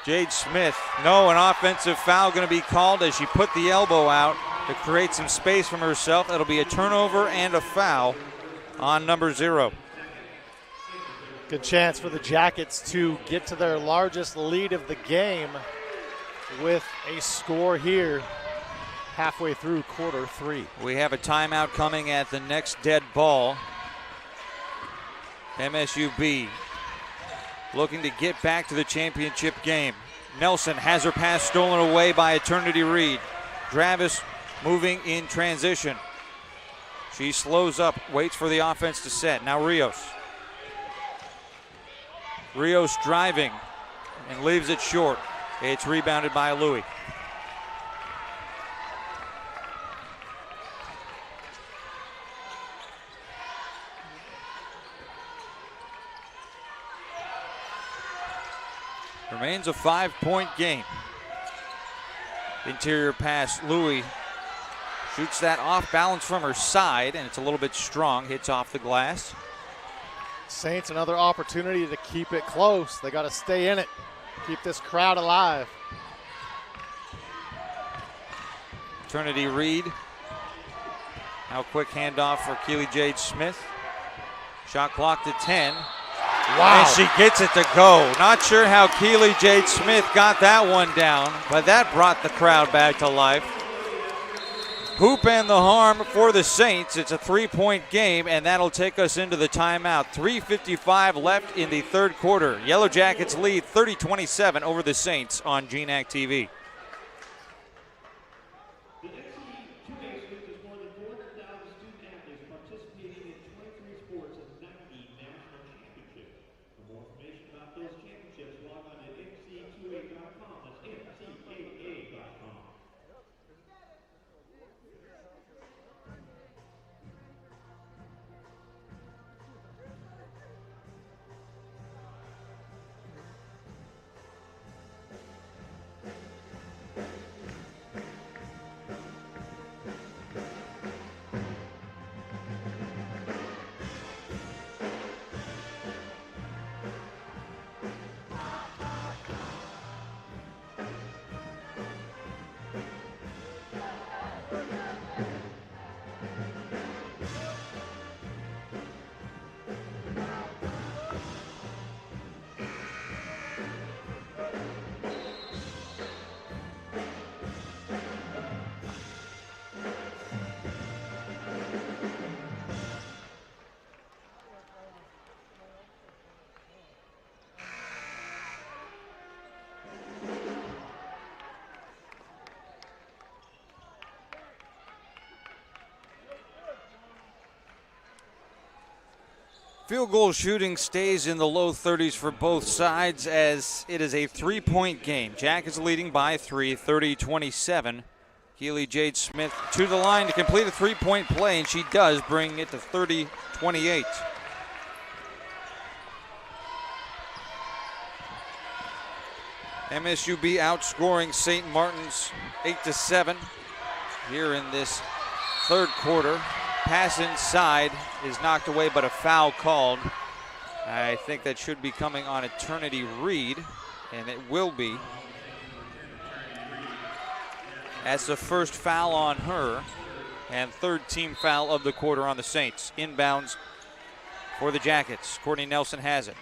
Jade Smith, no, an offensive foul going to be called as she put the elbow out to create some space from herself. It'll be a turnover and a foul on number 0. Good chance for the Jackets to get to their largest lead of the game with a score here halfway through quarter 3. We have a timeout coming at the next dead ball. MSUB looking to get back to the championship game. Nelson has her pass stolen away by Eternity Reed. Travis moving in transition. She slows up, waits for the offense to set. Now Rios. Rios driving and leaves it short. It's rebounded by Louis. Remains a 5-point game. Interior pass, Louis shoots that off balance from her side, and it's a little bit strong, hits off the glass. Saints another opportunity to keep it close. They got to stay in it, keep this crowd alive. Eternity Reed. Now quick handoff for Keely Jade Smith. Shot clock to 10. Wow. And she gets it to go. Not sure how Keely Jade Smith got that one down, but that brought the crowd back to life. Hoop and the harm for the Saints. It's a 3-point game, and that'll take us into the timeout. 3:55 left in the third quarter. Yellow Jackets lead 30-27 over the Saints on GNAC TV. Field goal shooting stays in the low 30s for both sides as it is a 3-point game. Jackets leading by 3, 30-27. Keely Jade Smith to the line to complete a 3-point play, and she does bring it to 30-28. MSUB outscoring St. Martin's 8-7 here in this third quarter. Pass inside is knocked away, but a foul called. I think that should be coming on Eternity Reed, and it will be. That's the first foul on her, and third team foul of the quarter on the Saints. Inbounds for the Jackets. Courtney Nelson has it.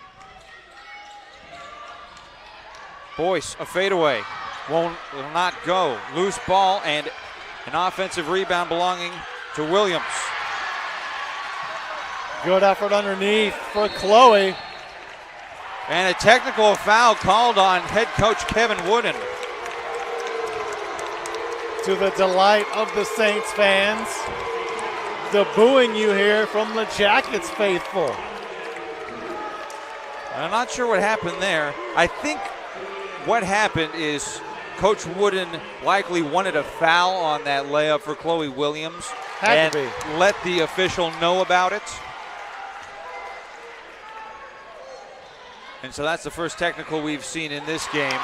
Boyce, a fadeaway. Will not go. Loose ball and an offensive rebound belonging to Williams. Good effort underneath for Chloe. And a technical foul called on head coach Kevin Wooden. To the delight of the Saints fans. The booing you hear from the Jackets faithful. I'm not sure what happened there. I think what happened is Coach Wooden likely wanted a foul on that layup for Chloe Williams. Had to be. Let the official know about it. And so that's the first technical we've seen in this game.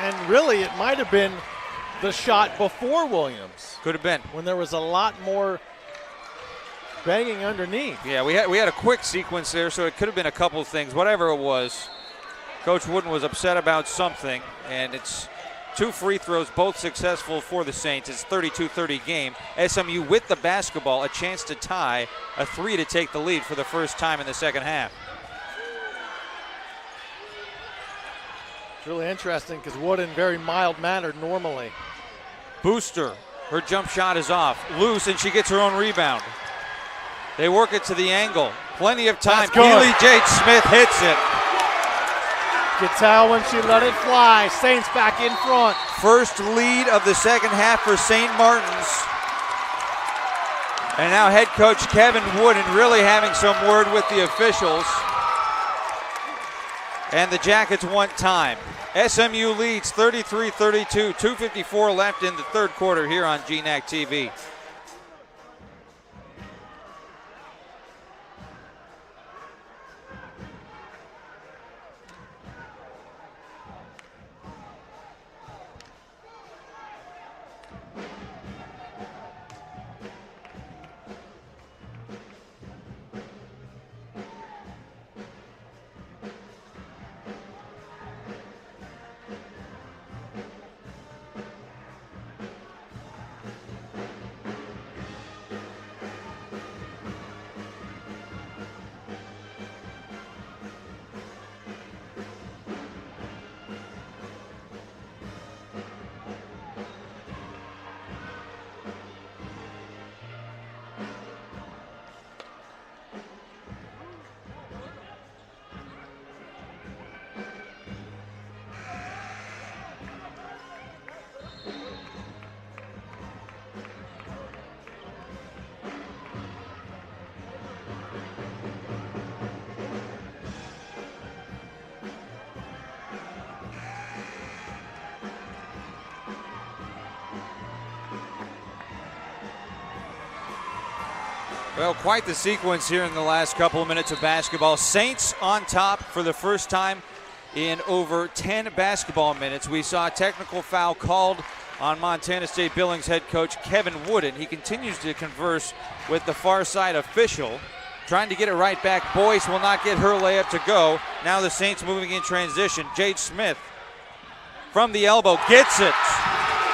And really, it might have been the shot before Williams. Could have been. When there was a lot more banging underneath. Yeah, we had a quick sequence there, so it could have been a couple of things. Whatever it was, Coach Wooden was upset about something, and it's 2 free throws, both successful for the Saints. It's 32-30 game. SMU with the basketball, a chance to tie, a 3 to take the lead for the first time in the second half. It's really interesting because Wooden very mild-mannered normally. Booster, her jump shot is off. Loose, and she gets her own rebound. They work it to the angle. Plenty of time. Keely Jade Smith hits it. You could tell when she let it fly. Saints back in front. First lead of the second half for St. Martin's. And now head coach Kevin Wooden really having some word with the officials. And the Jackets want time. SMU leads 33-32, 2:54 left in the third quarter here on GNAC TV. Well, quite the sequence here in the last couple of minutes of basketball. Saints on top for the first time in over 10 basketball minutes. We saw a technical foul called on Montana State Billings head coach Kevin Wooden. He continues to converse with the far side official, trying to get it right back. Boyce will not get her layup to go. Now the Saints moving in transition. Jade Smith from the elbow gets it.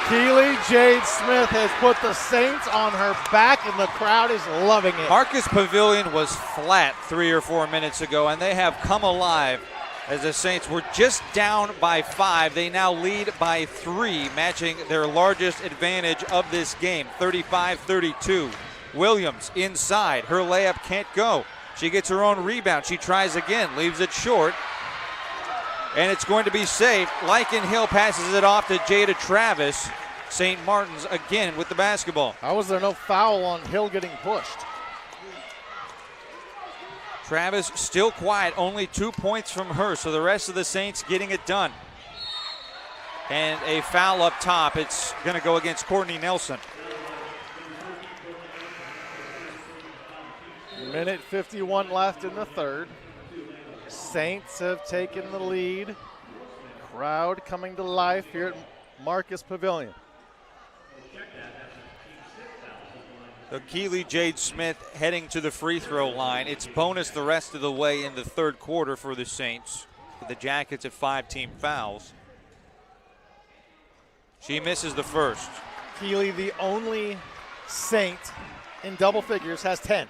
Keely Jade Smith has put the Saints on her back, and the crowd is loving it. Marcus Pavilion was flat 3 or 4 minutes ago, and they have come alive as the Saints were just down by 5. They now lead by 3, matching their largest advantage of this game, 35-32. Williams inside. Her layup can't go. She gets her own rebound. She tries again, leaves it short, and it's going to be safe. Lycan Hill passes it off to Jada Travis. St. Martin's again with the basketball. How was there no foul on Hill getting pushed? Travis still quiet, only 2 points from her, so the rest of the Saints getting it done. And a foul up top. It's going to go against Courtney Nelson. Minute 51 left in the third. Saints have taken the lead. Crowd coming to life here at Marcus Pavilion. So Keely Jade Smith heading to the free throw line. It's bonus the rest of the way in the third quarter for the Saints, with the Jackets at 5 team fouls. She misses the first. Keely, the only Saint in double figures, has 10.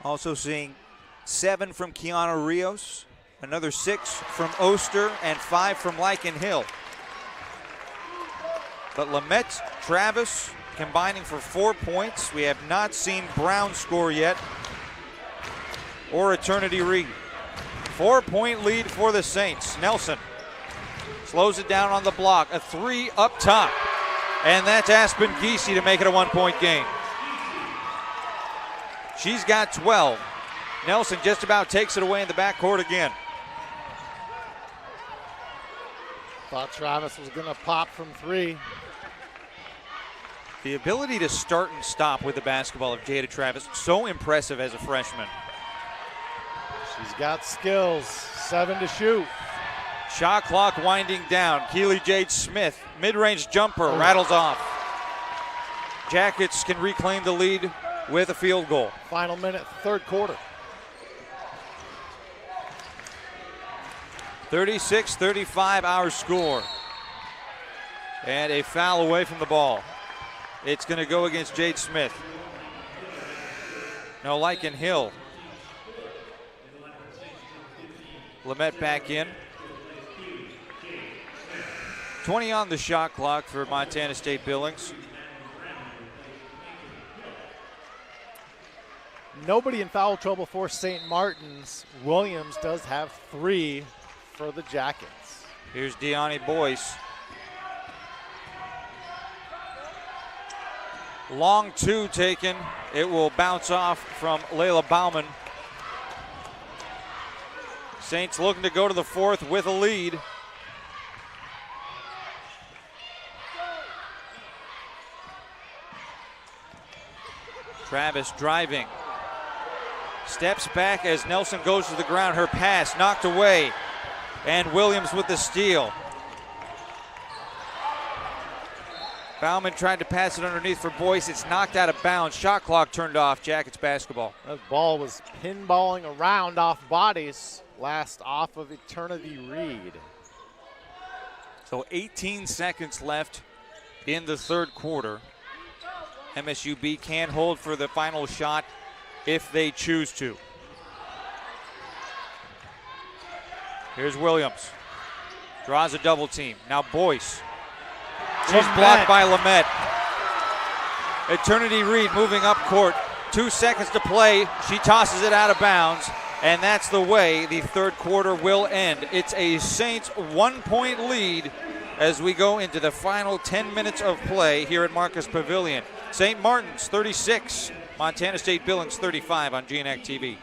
Also seeing 7 from Kiana Rios, another 6 from Oster, and 5 from Lycan Hill. But Lamette Travis combining for 4 points. We have not seen Brown score yet, or Eternity Reed. 4-point lead for the Saints. Nelson slows it down on the block. A 3 up top. And that's Aspen Giese to make it a 1-point game. She's got 12. Nelson just about takes it away in the backcourt again. Thought Travis was going to pop from 3. The ability to start and stop with the basketball of Jada Travis, so impressive as a freshman. She's got skills. 7 to shoot. Shot clock winding down. Keely Jade Smith, mid-range jumper, rattles off. Jackets can reclaim the lead with a field goal. Final minute, third quarter. 36-35 our score. And a foul away from the ball. It's going to go against Jade Smith. No, Lycan Hill. Lamette back in. 20 on the shot clock for Montana State Billings. Nobody in foul trouble for St. Martin's. Williams does have 3 for the Jackets. Here's Deani Boyce. Long 2 taken. It will bounce off from Layla Bauman. Saints looking to go to the fourth with a lead. Travis driving. Steps back as Nelson goes to the ground. Her pass knocked away. And Williams with the steal. Bauman tried to pass it underneath for Boyce. It's knocked out of bounds. Shot clock turned off. Jackets basketball. That ball was pinballing around off bodies. Last off of Eternity Reed. So 18 seconds left in the third quarter. MSUB can hold for the final shot if they choose to. Here's Williams. Draws a double team. Now Boyce. She's blocked by Lamette. Eternity Reed moving up court. 2 seconds to play. She tosses it out of bounds. And that's the way the third quarter will end. It's a Saints 1-point lead as we go into the final 10 minutes of play here at Marcus Pavilion. St. Martin's 36, Montana State Billings 35 on GNAC TV.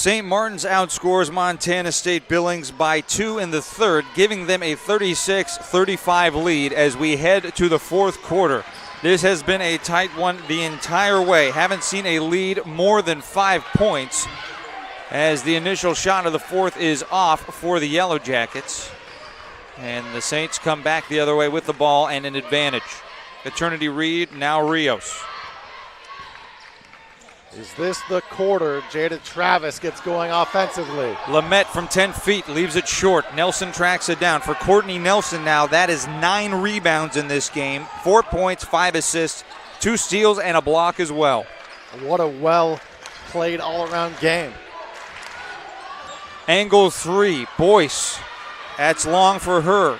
St. Martin's outscores Montana State Billings by 2 in the third, giving them a 36-35 lead as we head to the fourth quarter. This has been a tight one the entire way. Haven't seen a lead more than 5 points as the initial shot of the fourth is off for the Yellow Jackets. And the Saints come back the other way with the ball and an advantage. Eternity Reed, now Rios. Is this the quarter Jada Travis gets going offensively? Lamette from 10 feet leaves it short. Nelson tracks it down. For Courtney Nelson now, that is 9 rebounds in this game. 4 points, 5 assists, 2 steals, and a block as well. What a well-played all-around game. Angle 3, Boyce. That's long for her.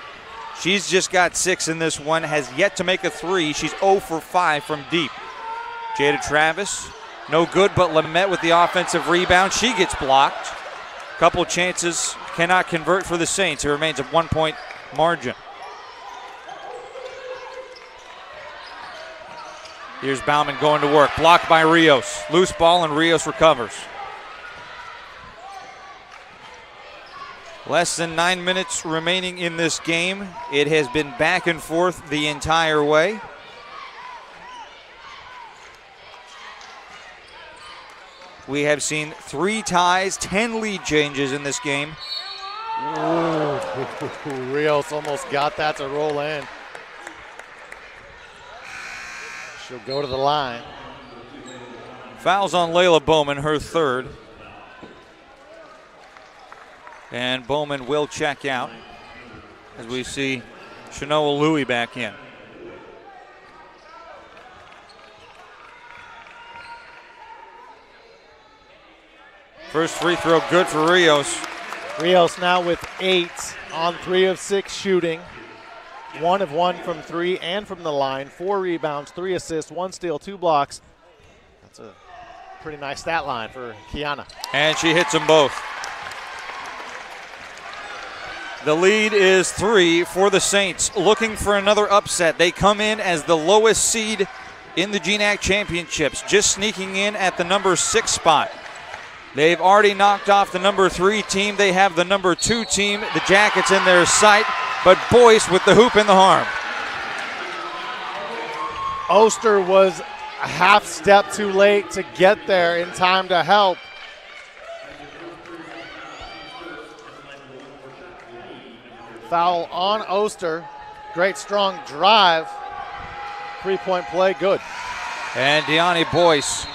She's just got 6 in this one, has yet to make a 3. She's 0 for 5 from deep. Jada Travis. No good, but Lamette with the offensive rebound. She gets blocked. Couple chances, cannot convert for the Saints. It remains a 1-point margin. Here's Bauman going to work. Blocked by Rios. Loose ball and Rios recovers. Less than 9 minutes remaining in this game. It has been back and forth the entire way. We have seen 3 ties, 10 lead changes in this game. Ooh, Rios almost got that to roll in. She'll go to the line. Fouls on Layla Bowman, her third. And Bowman will check out as we see Shanoa Louie back in. First free throw good for Rios. Rios now with 8 on 3 of 6 shooting. 1 of 1 from 3 and from the line. 4 rebounds, 3 assists, 1 steal, 2 blocks. That's a pretty nice stat line for Kiana. And she hits them both. The lead is 3 for the Saints, looking for another upset. They come in as the lowest seed in the GNAC championships, just sneaking in at the number 6 spot. They've already knocked off the number 3 team. They have the number 2 team, the Jackets, in their sight, but Boyce with the hoop in the harm. Oster was a half step too late to get there in time to help. Foul on Oster. Great strong drive. 3-point play, good. And Deani Boyce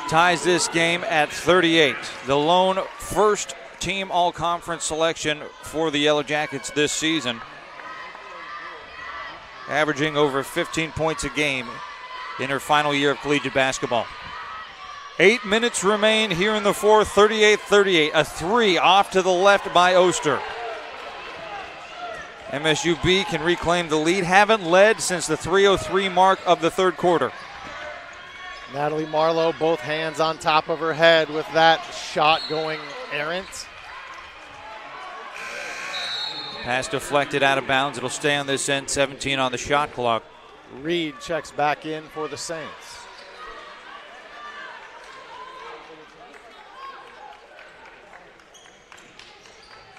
ties this game at 38. The lone first team all-conference selection for the Yellow Jackets this season. Averaging over 15 points a game in her final year of collegiate basketball. 8 minutes remain here in the fourth, 38-38. A 3 off to the left by Oster. MSUB can reclaim the lead. Haven't led since the 3:03 mark of the third quarter. Natalie Marlowe, both hands on top of her head with that shot going errant. Pass deflected out of bounds. It'll stay on this end, 17 on the shot clock. Reed checks back in for the Saints.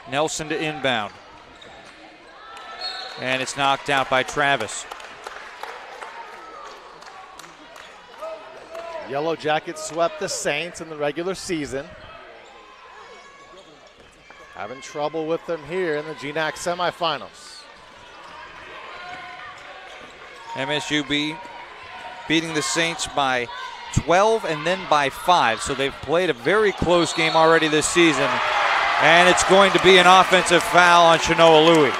Nelson to inbound. And it's knocked out by Travis. Yellow Jackets swept the Saints in the regular season. Having trouble with them here in the GNAC semifinals. MSUB beating the Saints by 12 and then by 5. So they've played a very close game already this season. And it's going to be an offensive foul on Shanoa Louie.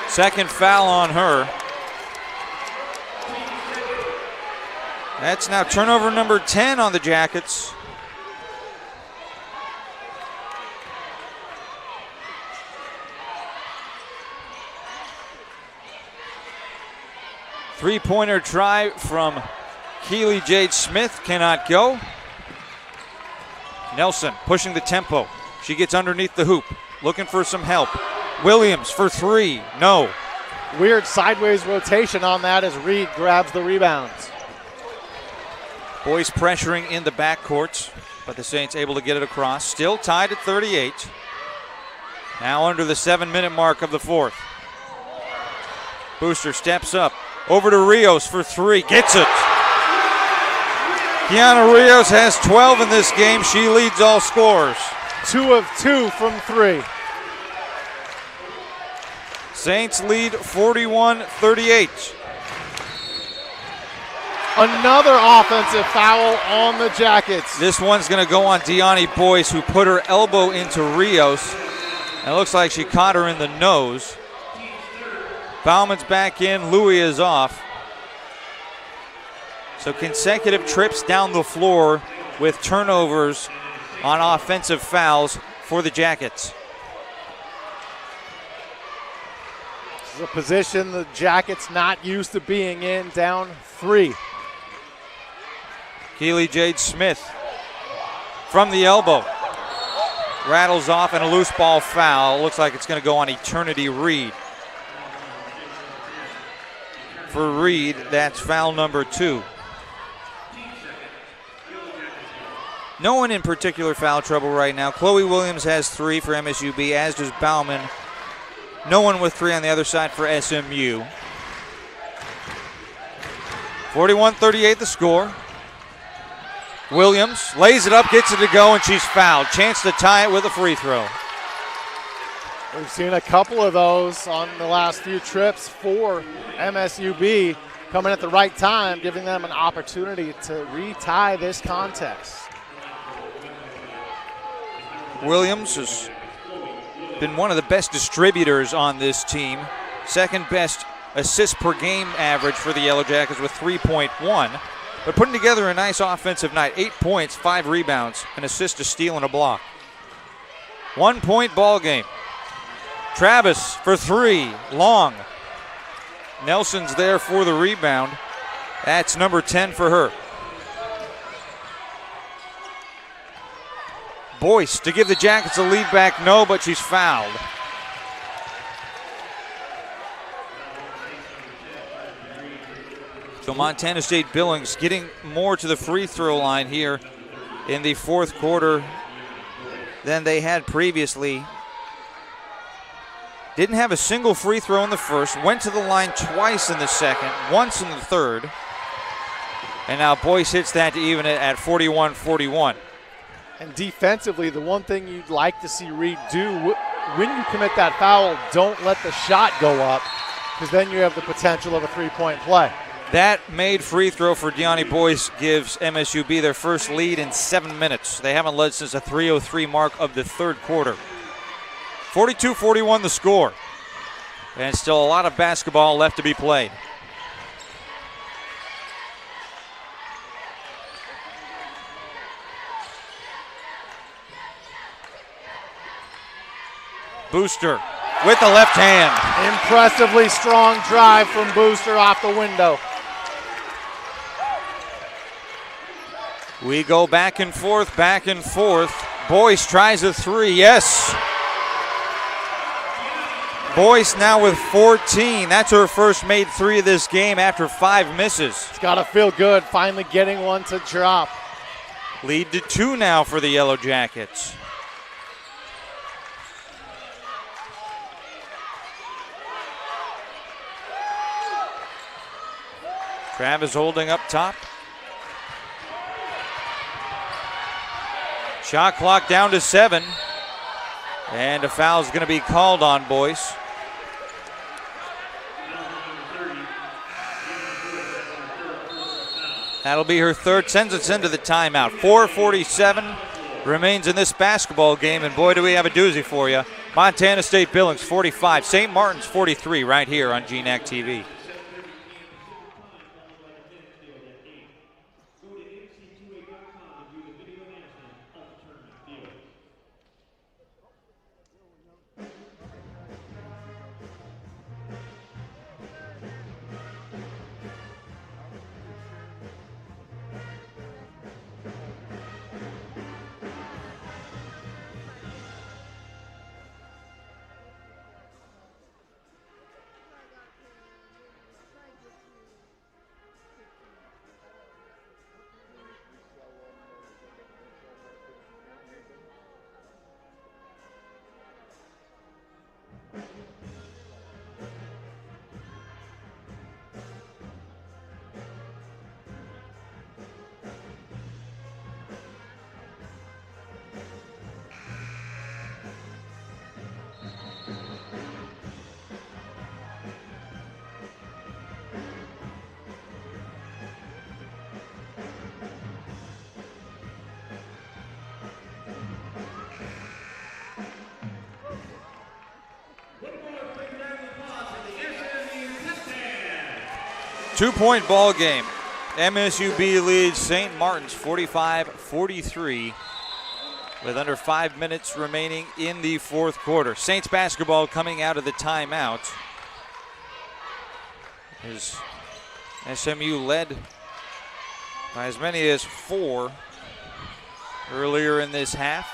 Second foul on her. That's now turnover number 10 on the Jackets. Three-pointer try from Keely Jade Smith cannot go. Nelson pushing the tempo. She gets underneath the hoop, looking for some help. Williams for 3, no. Weird sideways rotation on that as Reed grabs the rebounds. Boys pressuring in the backcourts, but the Saints able to get it across. Still tied at 38. Now under the 7-minute mark of the fourth. Booster steps up. Over to Rios for three. Gets it. Kiana Rios has 12 in this game. She leads all scorers. 2 of 2 from 3. Saints lead 41-38. Another offensive foul on the Jackets. This one's going to go on Deani Boyce, who put her elbow into Rios. It looks like she caught her in the nose. Bauman's back in. Louis is off. So consecutive trips down the floor with turnovers on offensive fouls for the Jackets. This is a position the Jackets not used to being in, down 3. Keely Jade Smith from the elbow. Rattles off and a loose ball foul. Looks like it's going to go on Eternity Reed. For Reed, that's foul number 2. No one in particular foul trouble right now. Chloe Williams has 3 for MSUB, as does Bauman. No one with 3 on the other side for SMU. 41-38 the score. Williams lays it up, gets it to go, and she's fouled. Chance to tie it with a free throw. We've seen a couple of those on the last few trips for MSUB, coming at the right time, giving them an opportunity to retie this contest. Williams has been one of the best distributors on this team. Second best assist per game average for the Yellow Jackets with 3.1. But putting together a nice offensive night. 8 points, 5 rebounds, an assist, a steal, and a block. 1 point ball game. Travis for 3, long. Nelson's there for the rebound. That's number 10 for her. Boyce to give the Jackets a lead back, no, but she's fouled. So Montana State Billings getting more to the free throw line here in the fourth quarter than they had previously. Didn't have a single free throw in the first, went to the line twice in the second, once in the third. And now Boyce hits that to even it at 41-41. And defensively, the one thing you'd like to see Reed do when you commit that foul, don't let the shot go up, because then you have the potential of a three-point play. That made free throw for Deani Boyce gives MSUB their first lead in 7 minutes. They haven't led since the 3:03 mark of the third quarter. 42-41 the score. And still a lot of basketball left to be played. Booster with the left hand. Impressively strong drive from Booster off the window. We go back and forth, back and forth. Boyce tries a 3, yes. Boyce now with 14. That's her first made 3 of this game after 5 misses. It's got to feel good finally getting one to drop. Lead to 2 now for the Yellow Jackets. Travis holding up top. Shot clock down to 7. And a foul is going to be called on Boyce. That'll be her third, sends us into the timeout. 4:47 remains in this basketball game, and boy, do we have a doozy for you. Montana State Billings 45, St. Martin's 43 right here on GNAC TV. 2-point ball game. MSUB leads St. Martin's 45-43 with under 5 minutes remaining in the fourth quarter. Saints basketball coming out of the timeout. As SMU led by as many as 4 earlier in this half.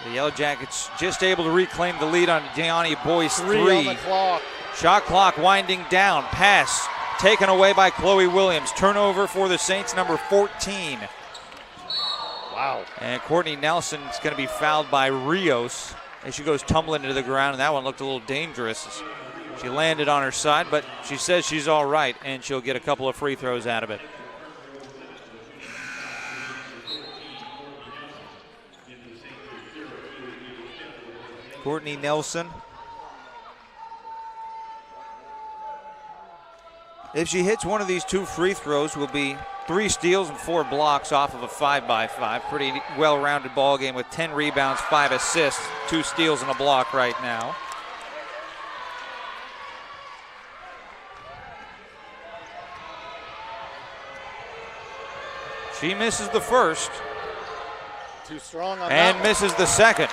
The Yellow Jackets just able to reclaim the lead on Deani Boyce 3. On the clock. Shot clock winding down. Pass taken away by Chloe Williams. Turnover for the Saints, number 14. Wow. And Courtney Nelson is going to be fouled by Rios as she goes tumbling into the ground, and that one looked a little dangerous. She landed on her side, but she says she's all right, and she'll get a couple of free throws out of it. Courtney Nelson. If she hits one of these 2 free throws, will be 3 steals and 4 blocks off of a 5x5. Pretty well-rounded ball game with 10 rebounds, 5 assists, 2 steals and a block right now. She misses the first. Too strong on and that misses the second.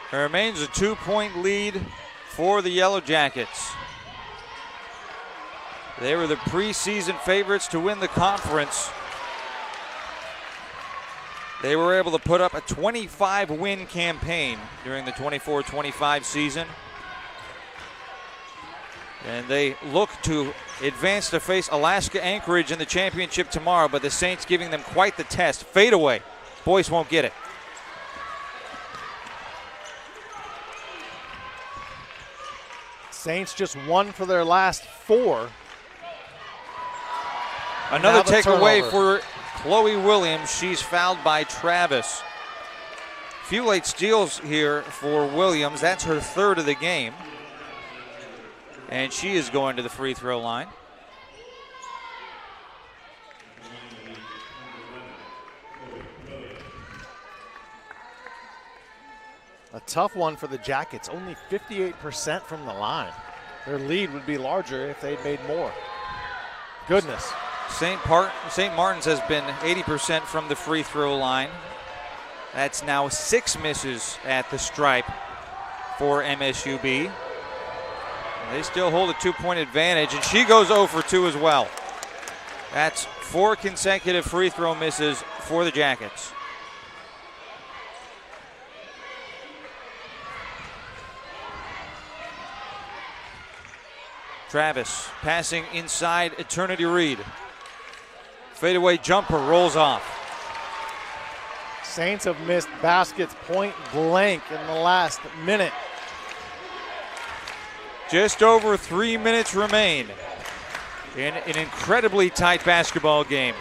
There remains a 2-point lead for the Yellow Jackets. They were the preseason favorites to win the conference. They were able to put up a 25-win campaign during the 24-25 season. And they look to advance to face Alaska Anchorage in the championship tomorrow, but the Saints giving them quite the test. Fadeaway. Boyce won't get it. Saints just 1 for their last 4. Another takeaway for Chloe Williams. She's fouled by Travis. Few late steals here for Williams. That's her 3rd of the game. And she is going to the free throw line. A tough one for the Jackets, only 58% from the line. Their lead would be larger if they'd made more. Goodness. St. Martin's has been 80% from the free throw line. That's now 6 misses at the stripe for MSUB. They still hold a 2-point advantage, and she goes 0 for 2 as well. That's 4 consecutive free throw misses for the Jackets. Travis passing inside Eternity Reed. Fadeaway jumper rolls off. Saints have missed baskets point blank in the last minute. Just over 3 minutes remain in an incredibly tight basketball game.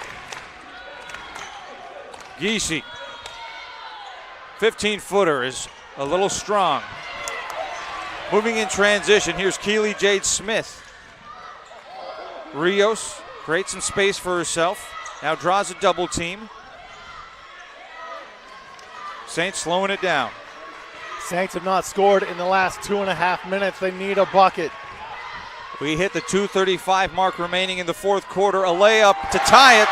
Giese, 15-footer, is a little strong. Moving in transition, here's Keely Jade Smith. Rios creates some space for herself. Now draws a double team. Saints slowing it down. Saints have not scored in the last 2.5 minutes. They need a bucket. We hit the 2:35 mark remaining in the fourth quarter. A layup to tie it.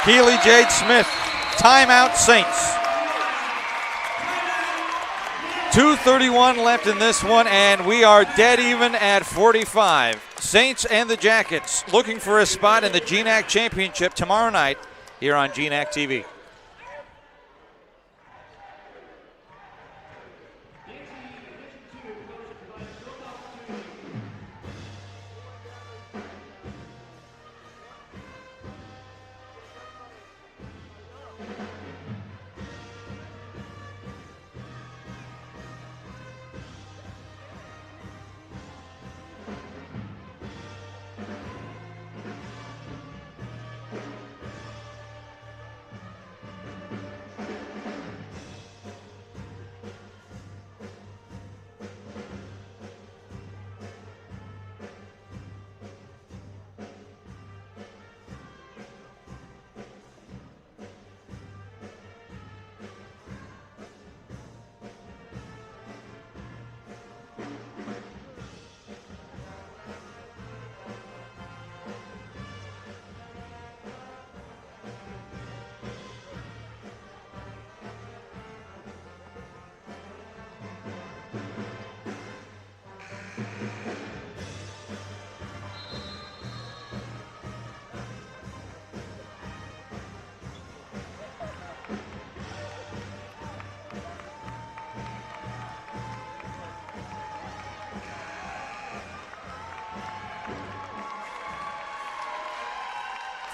Keely Jade Smith. Timeout Saints. 2:31 left in this one, and we are dead even at 45. Saints and the Jackets looking for a spot in the GNAC Championship tomorrow night here on GNAC TV.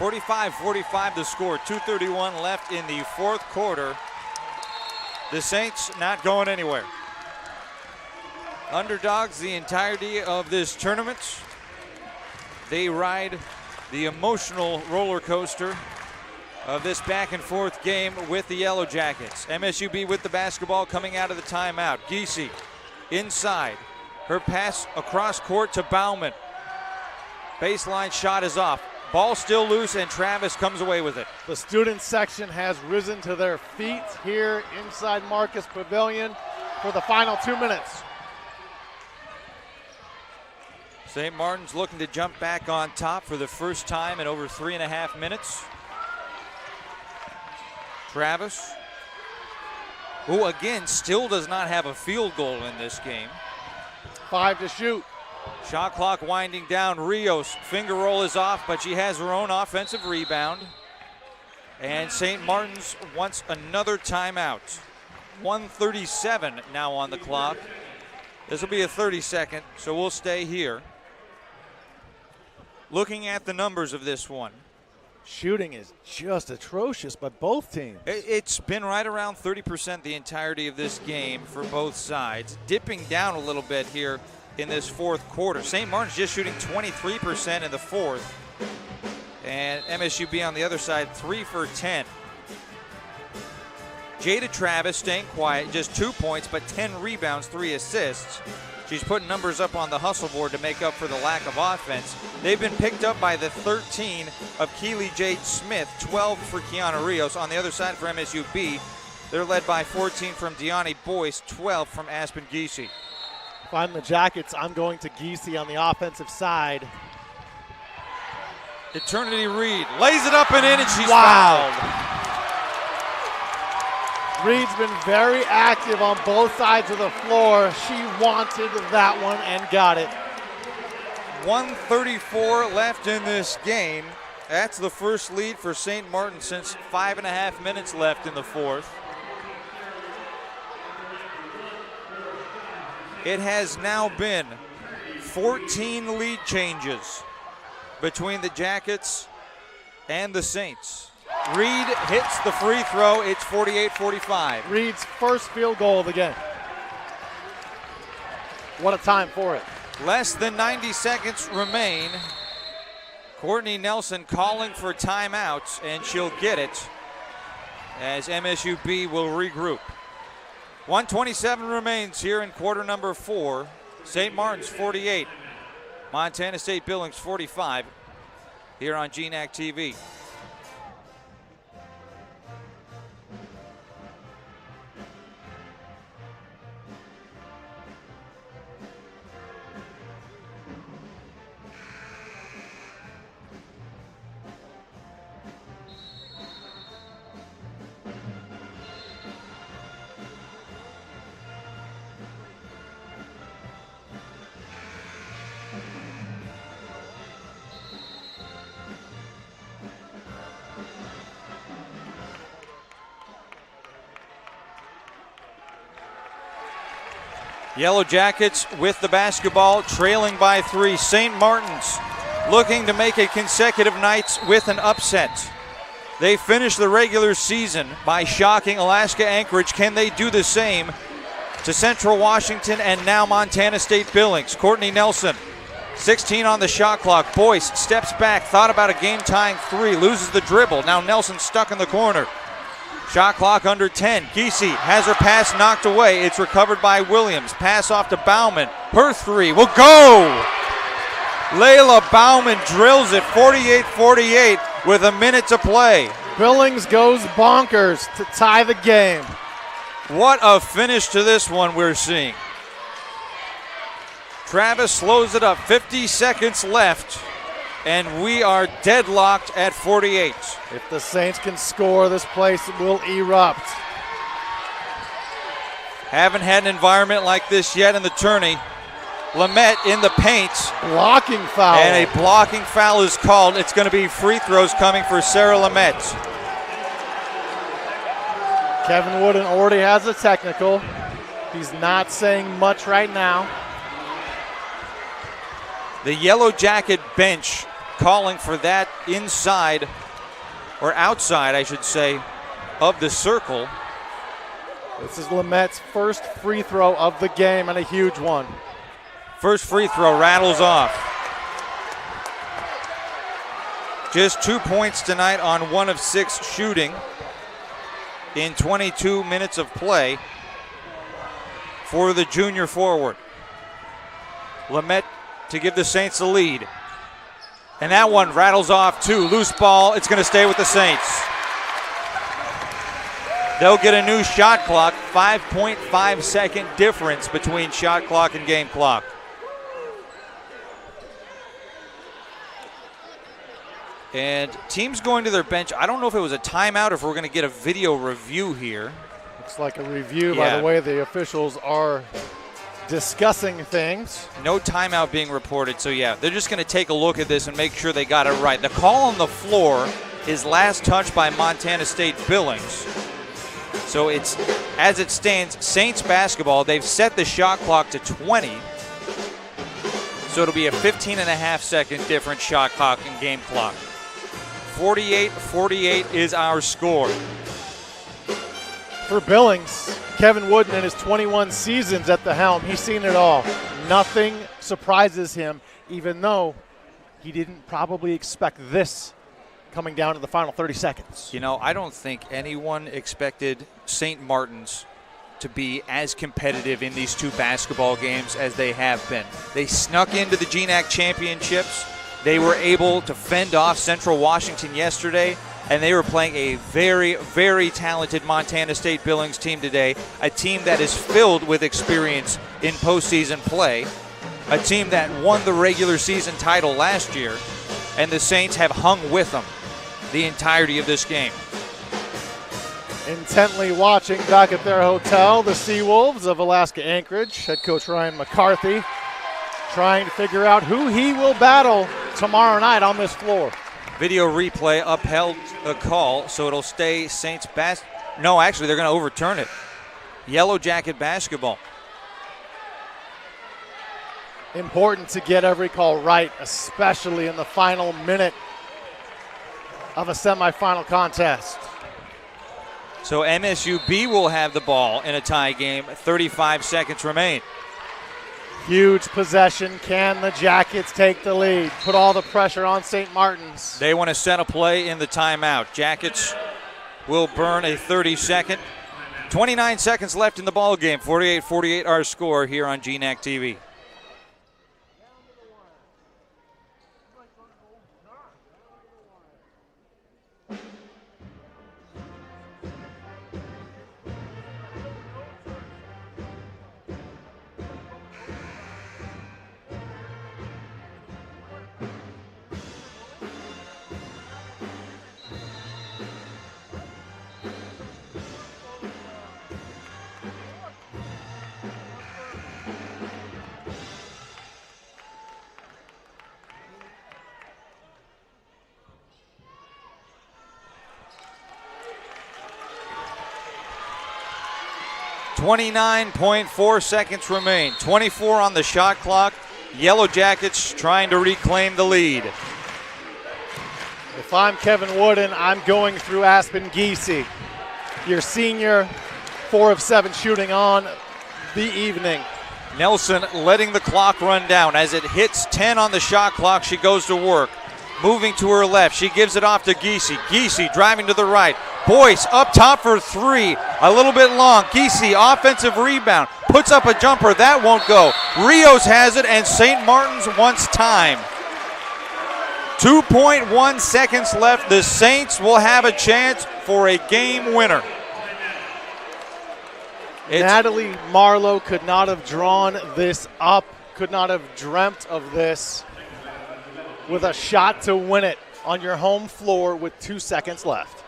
45-45 the score, 2:31 left in the fourth quarter. The Saints not going anywhere. Underdogs the entirety of this tournament. They ride the emotional roller coaster of this back and forth game with the Yellow Jackets. MSUB with the basketball coming out of the timeout. Giese inside. Her pass across court to Bauman. Baseline shot is off. Ball still loose, and Travis comes away with it. The student section has risen to their feet here inside Marcus Pavilion for the final 2 minutes. St. Martin's looking to jump back on top for the first time in over 3.5 minutes. Travis, who again still does not have a field goal in this game. 5 to shoot. Shot clock winding down. Rios, finger roll is off, but she has her own offensive rebound. And St. Martin's wants another timeout. 1:37 now on the clock. This will be a 30-second, so we'll stay here. Looking at the numbers of this one. Shooting is just atrocious by both teams. It's been right around 30% the entirety of this game for both sides. Dipping down a little bit here in this fourth quarter. St. Martin's just shooting 23% in the fourth. And MSUB on the other side, 3 for 10. Jada Travis staying quiet, just 2 points, but 10 rebounds, 3 assists. She's putting numbers up on the hustle board to make up for the lack of offense. They've been picked up by the 13 of Keely Jade Smith, 12 for Kiana Rios. On the other side for MSUB, they're led by 14 from Deani Boyce, 12 from Aspen Giese. If I'm the Jackets, I'm going to Giese on the offensive side. Eternity Reed lays it up and in, and she's fouled. Reed's been very active on both sides of the floor. She wanted that one and got it. 1:34 left in this game. That's the first lead for St. Martin since 5.5 minutes left in the fourth. It has now been 14 lead changes between the Jackets and the Saints. Reed hits the free throw. It's 48-45. Reed's first field goal of the game. What a time for it. Less than 90 seconds remain. Courtney Nelson calling for timeouts, and she'll get it as MSUB will regroup. 1:27 remains here in quarter number 4. St. Martin's 48, Montana State Billings 45 here on GNAC TV. Yellow Jackets with the basketball, trailing by 3. St. Martin's looking to make it consecutive nights with an upset. They finished the regular season by shocking Alaska Anchorage. Can they do the same to Central Washington and now Montana State Billings? Courtney Nelson, 16 on the shot clock. Boyce steps back, thought about a game-tying 3, loses the dribble. Now Nelson stuck in the corner. Shot clock under 10. Giese has her pass knocked away. It's recovered by Williams. Pass off to Bauman. Her 3 will go. Layla Bauman drills it, 48-48 with a minute to play. Billings goes bonkers to tie the game. What a finish to this one we're seeing. Travis slows it up, 50 seconds left, and we are deadlocked at 48. If the Saints can score, this place will erupt. Haven't had an environment like this yet in the tourney. Lamette in the paint. Blocking foul. And a blocking foul is called. It's going to be free throws coming for Sarah Lamette. Kevin Wooden already has a technical. He's not saying much right now. The Yellow Jacket bench calling for that inside, or outside, I should say, of the circle. This is Lamette's first free throw of the game, and a huge one. First free throw rattles off. Just 2 points tonight on 1 of 6 shooting in 22 minutes of play for the junior forward. Lamette to give the Saints the lead. And that one rattles off too. Loose ball, it's gonna stay with the Saints. They'll get a new shot clock, 5.5 second difference between shot clock and game clock. And teams going to their bench. I don't know if it was a timeout or if we're going to get a video review here. Looks like a review by the way the officials are discussing things. No timeout being reported, so yeah, they're just going to take a look at this and make sure they got it right. The call on the floor is last touch by Montana State Billings. So it's, as it stands, Saints basketball. They've set the shot clock to 20. So it'll be a 15.5 second difference shot clock and game clock. 48-48 is our score. For Billings, Kevin Wooden in his 21 seasons at the helm, he's seen it all. Nothing surprises him, even though he didn't probably expect this coming down to the final 30 seconds. You know, I don't think anyone expected St. Martin's to be as competitive in these 2 basketball games as they have been. They snuck into the GNAC championships. They were able to fend off Central Washington yesterday, and they were playing a very, very talented Montana State Billings team today, a team that is filled with experience in postseason play, a team that won the regular season title last year, and the Saints have hung with them the entirety of this game. Intently watching back at their hotel, the Seawolves of Alaska Anchorage, head coach Ryan McCarthy trying to figure out who he will battle tomorrow night on this floor. Video replay upheld the call, so it'll stay Saints no, actually, they're going to overturn it. Yellow Jacket basketball. Important to get every call right, especially in the final minute of a semifinal contest. So MSUB will have the ball in a tie game. 35 seconds remain. Huge possession. Can the Jackets take the lead? Put all the pressure on St. Martin's. They want to set a play in the timeout. Jackets will burn a 30-second. 29 seconds left in the ball game. 48-48 our score here on GNAC TV. .4 seconds remain. 24 on the shot clock. Yellow Jackets trying to reclaim the lead. If I'm Kevin Wooden, I'm going through Aspen Giese, your senior, 4 of 7 shooting on the evening. Nelson letting the clock run down. As it hits 10 on the shot clock, she goes to work. Moving to her left, she gives it off to Giese. Giese driving to the right. Boyce up top for 3, a little bit long. Giese, offensive rebound, puts up a jumper. That won't go. Rios has it, and St. Martin's wants time. 2.1 seconds left. The Saints will have a chance for a game winner. Natalie Marlowe could not have drawn this up, could not have dreamt of this, with a shot to win it on your home floor with 2 seconds left.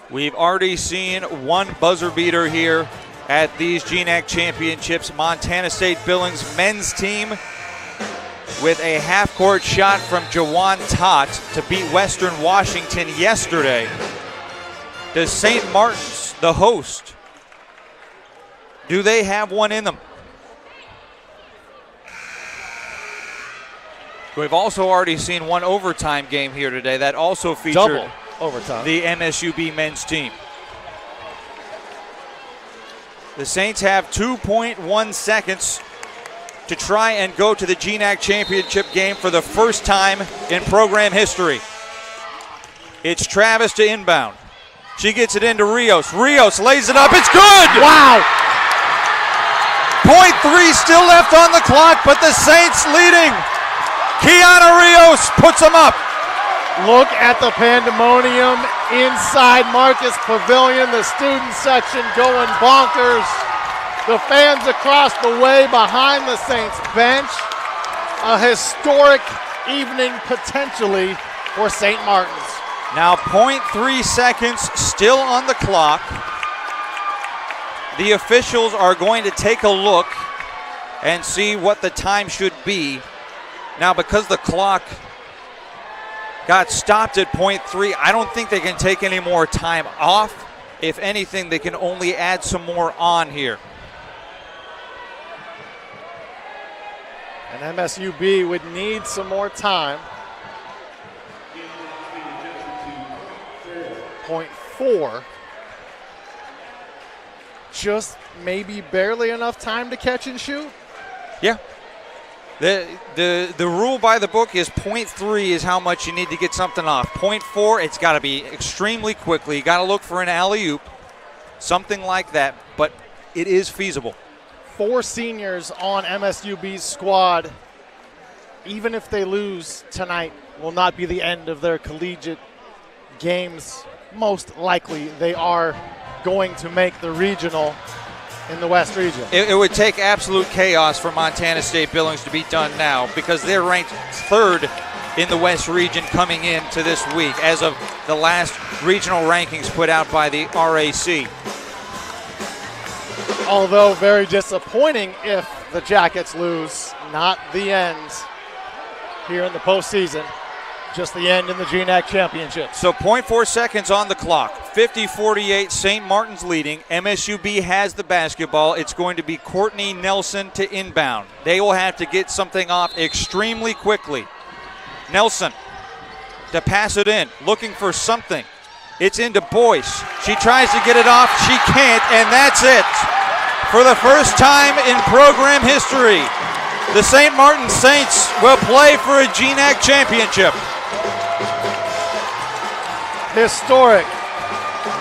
We've already seen one buzzer beater here at these GNAC championships. Montana State Billings men's team with a half-court shot from Jawan Tott to beat Western Washington yesterday. Does St. Martin's, the host, do they have one in them? We've also already seen one overtime game here today that also featured double overtime. The MSUB men's team. The Saints have 2.1 seconds to try and go to the GNAC championship game for the first time in program history. It's Travis to inbound. She gets it into Rios. Rios lays it up. It's good! Wow! 0.3 still left on the clock, but the Saints leading. Kiana Rios puts them up. Look at the pandemonium inside Marcus Pavilion. The student section going bonkers. The fans across the way behind the Saints bench. A historic evening potentially for St. Martin's. Now 0.3 seconds still on the clock. The officials are going to take a look and see what the time should be. Now, because the clock got stopped at 0.3, I don't think they can take any more time off. If anything, they can only add some more on here. And MSUB would need some more time. 0.4. Just maybe barely enough time to catch and shoot? Yeah. The rule by the book is 0.3 is how much you need to get something off. 0.4, it's got to be extremely quickly. You got to look for an alley-oop, something like that, but it is feasible. 4 seniors on MSUB's squad, even if they lose tonight, will not be the end of their collegiate games. Most likely they are going to make the regional in the West region. It would take absolute chaos for Montana State Billings to be done now because they're ranked 3rd in the West region coming into this week as of the last regional rankings put out by the RAC. Although very disappointing if the Jackets lose. Not the end here in the postseason. Just the end in the GNAC championship. So 0.4 seconds on the clock. 50-48, St. Martin's leading. MSUB has the basketball. It's going to be Courtney Nelson to inbound. They will have to get something off extremely quickly. Nelson to pass it in, looking for something. It's into Boyce. She tries to get it off. She can't, and that's it. For the first time in program history, the St. Martin Saints will play for a GNAC championship. Historic.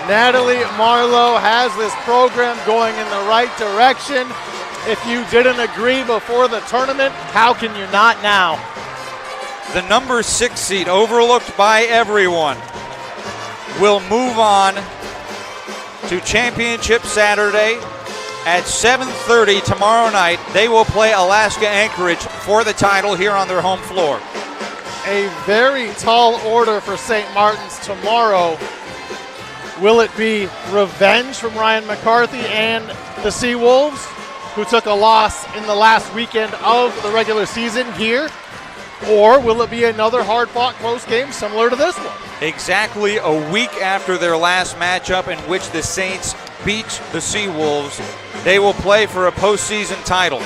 Natalie Marlowe has this program going in the right direction. If you didn't agree before the tournament, how can you not now? The number 6 seed, overlooked by everyone, will move on to Championship Saturday at 7:30 tomorrow night. They will play Alaska Anchorage for the title here on their home floor. A very tall order for St. Martin's tomorrow. Will it be revenge from Ryan McCarthy and the Seawolves, who took a loss in the last weekend of the regular season here? Or will it be another hard-fought close game similar to this one? Exactly a week after their last matchup in which the Saints beat the Seawolves, they will play for a postseason title.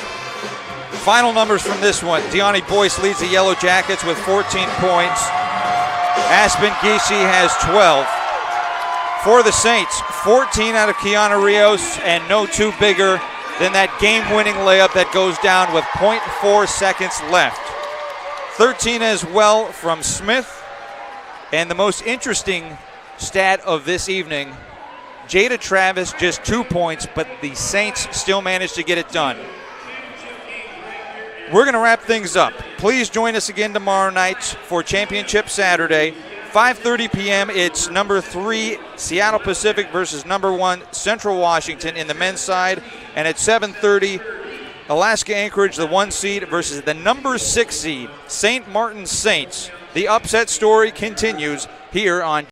Final numbers from this one. Deani Boyce leads the Yellow Jackets with 14 points. Aspen Giese has 12. For the Saints, 14 out of Kiana Rios, and no two bigger than that game-winning layup that goes down with 0.4 seconds left. 13 as well from Smith. And the most interesting stat of this evening, Jada Travis just 2 points, but the Saints still managed to get it done. We're going to wrap things up. Please join us again tomorrow night for Championship Saturday. 5:30 p.m. It's number 3 Seattle Pacific versus number 1 Central Washington in the men's side. And at 7:30, Alaska Anchorage, the 1 seed, versus the number 6 seed St. Martin Saints. The upset story continues here on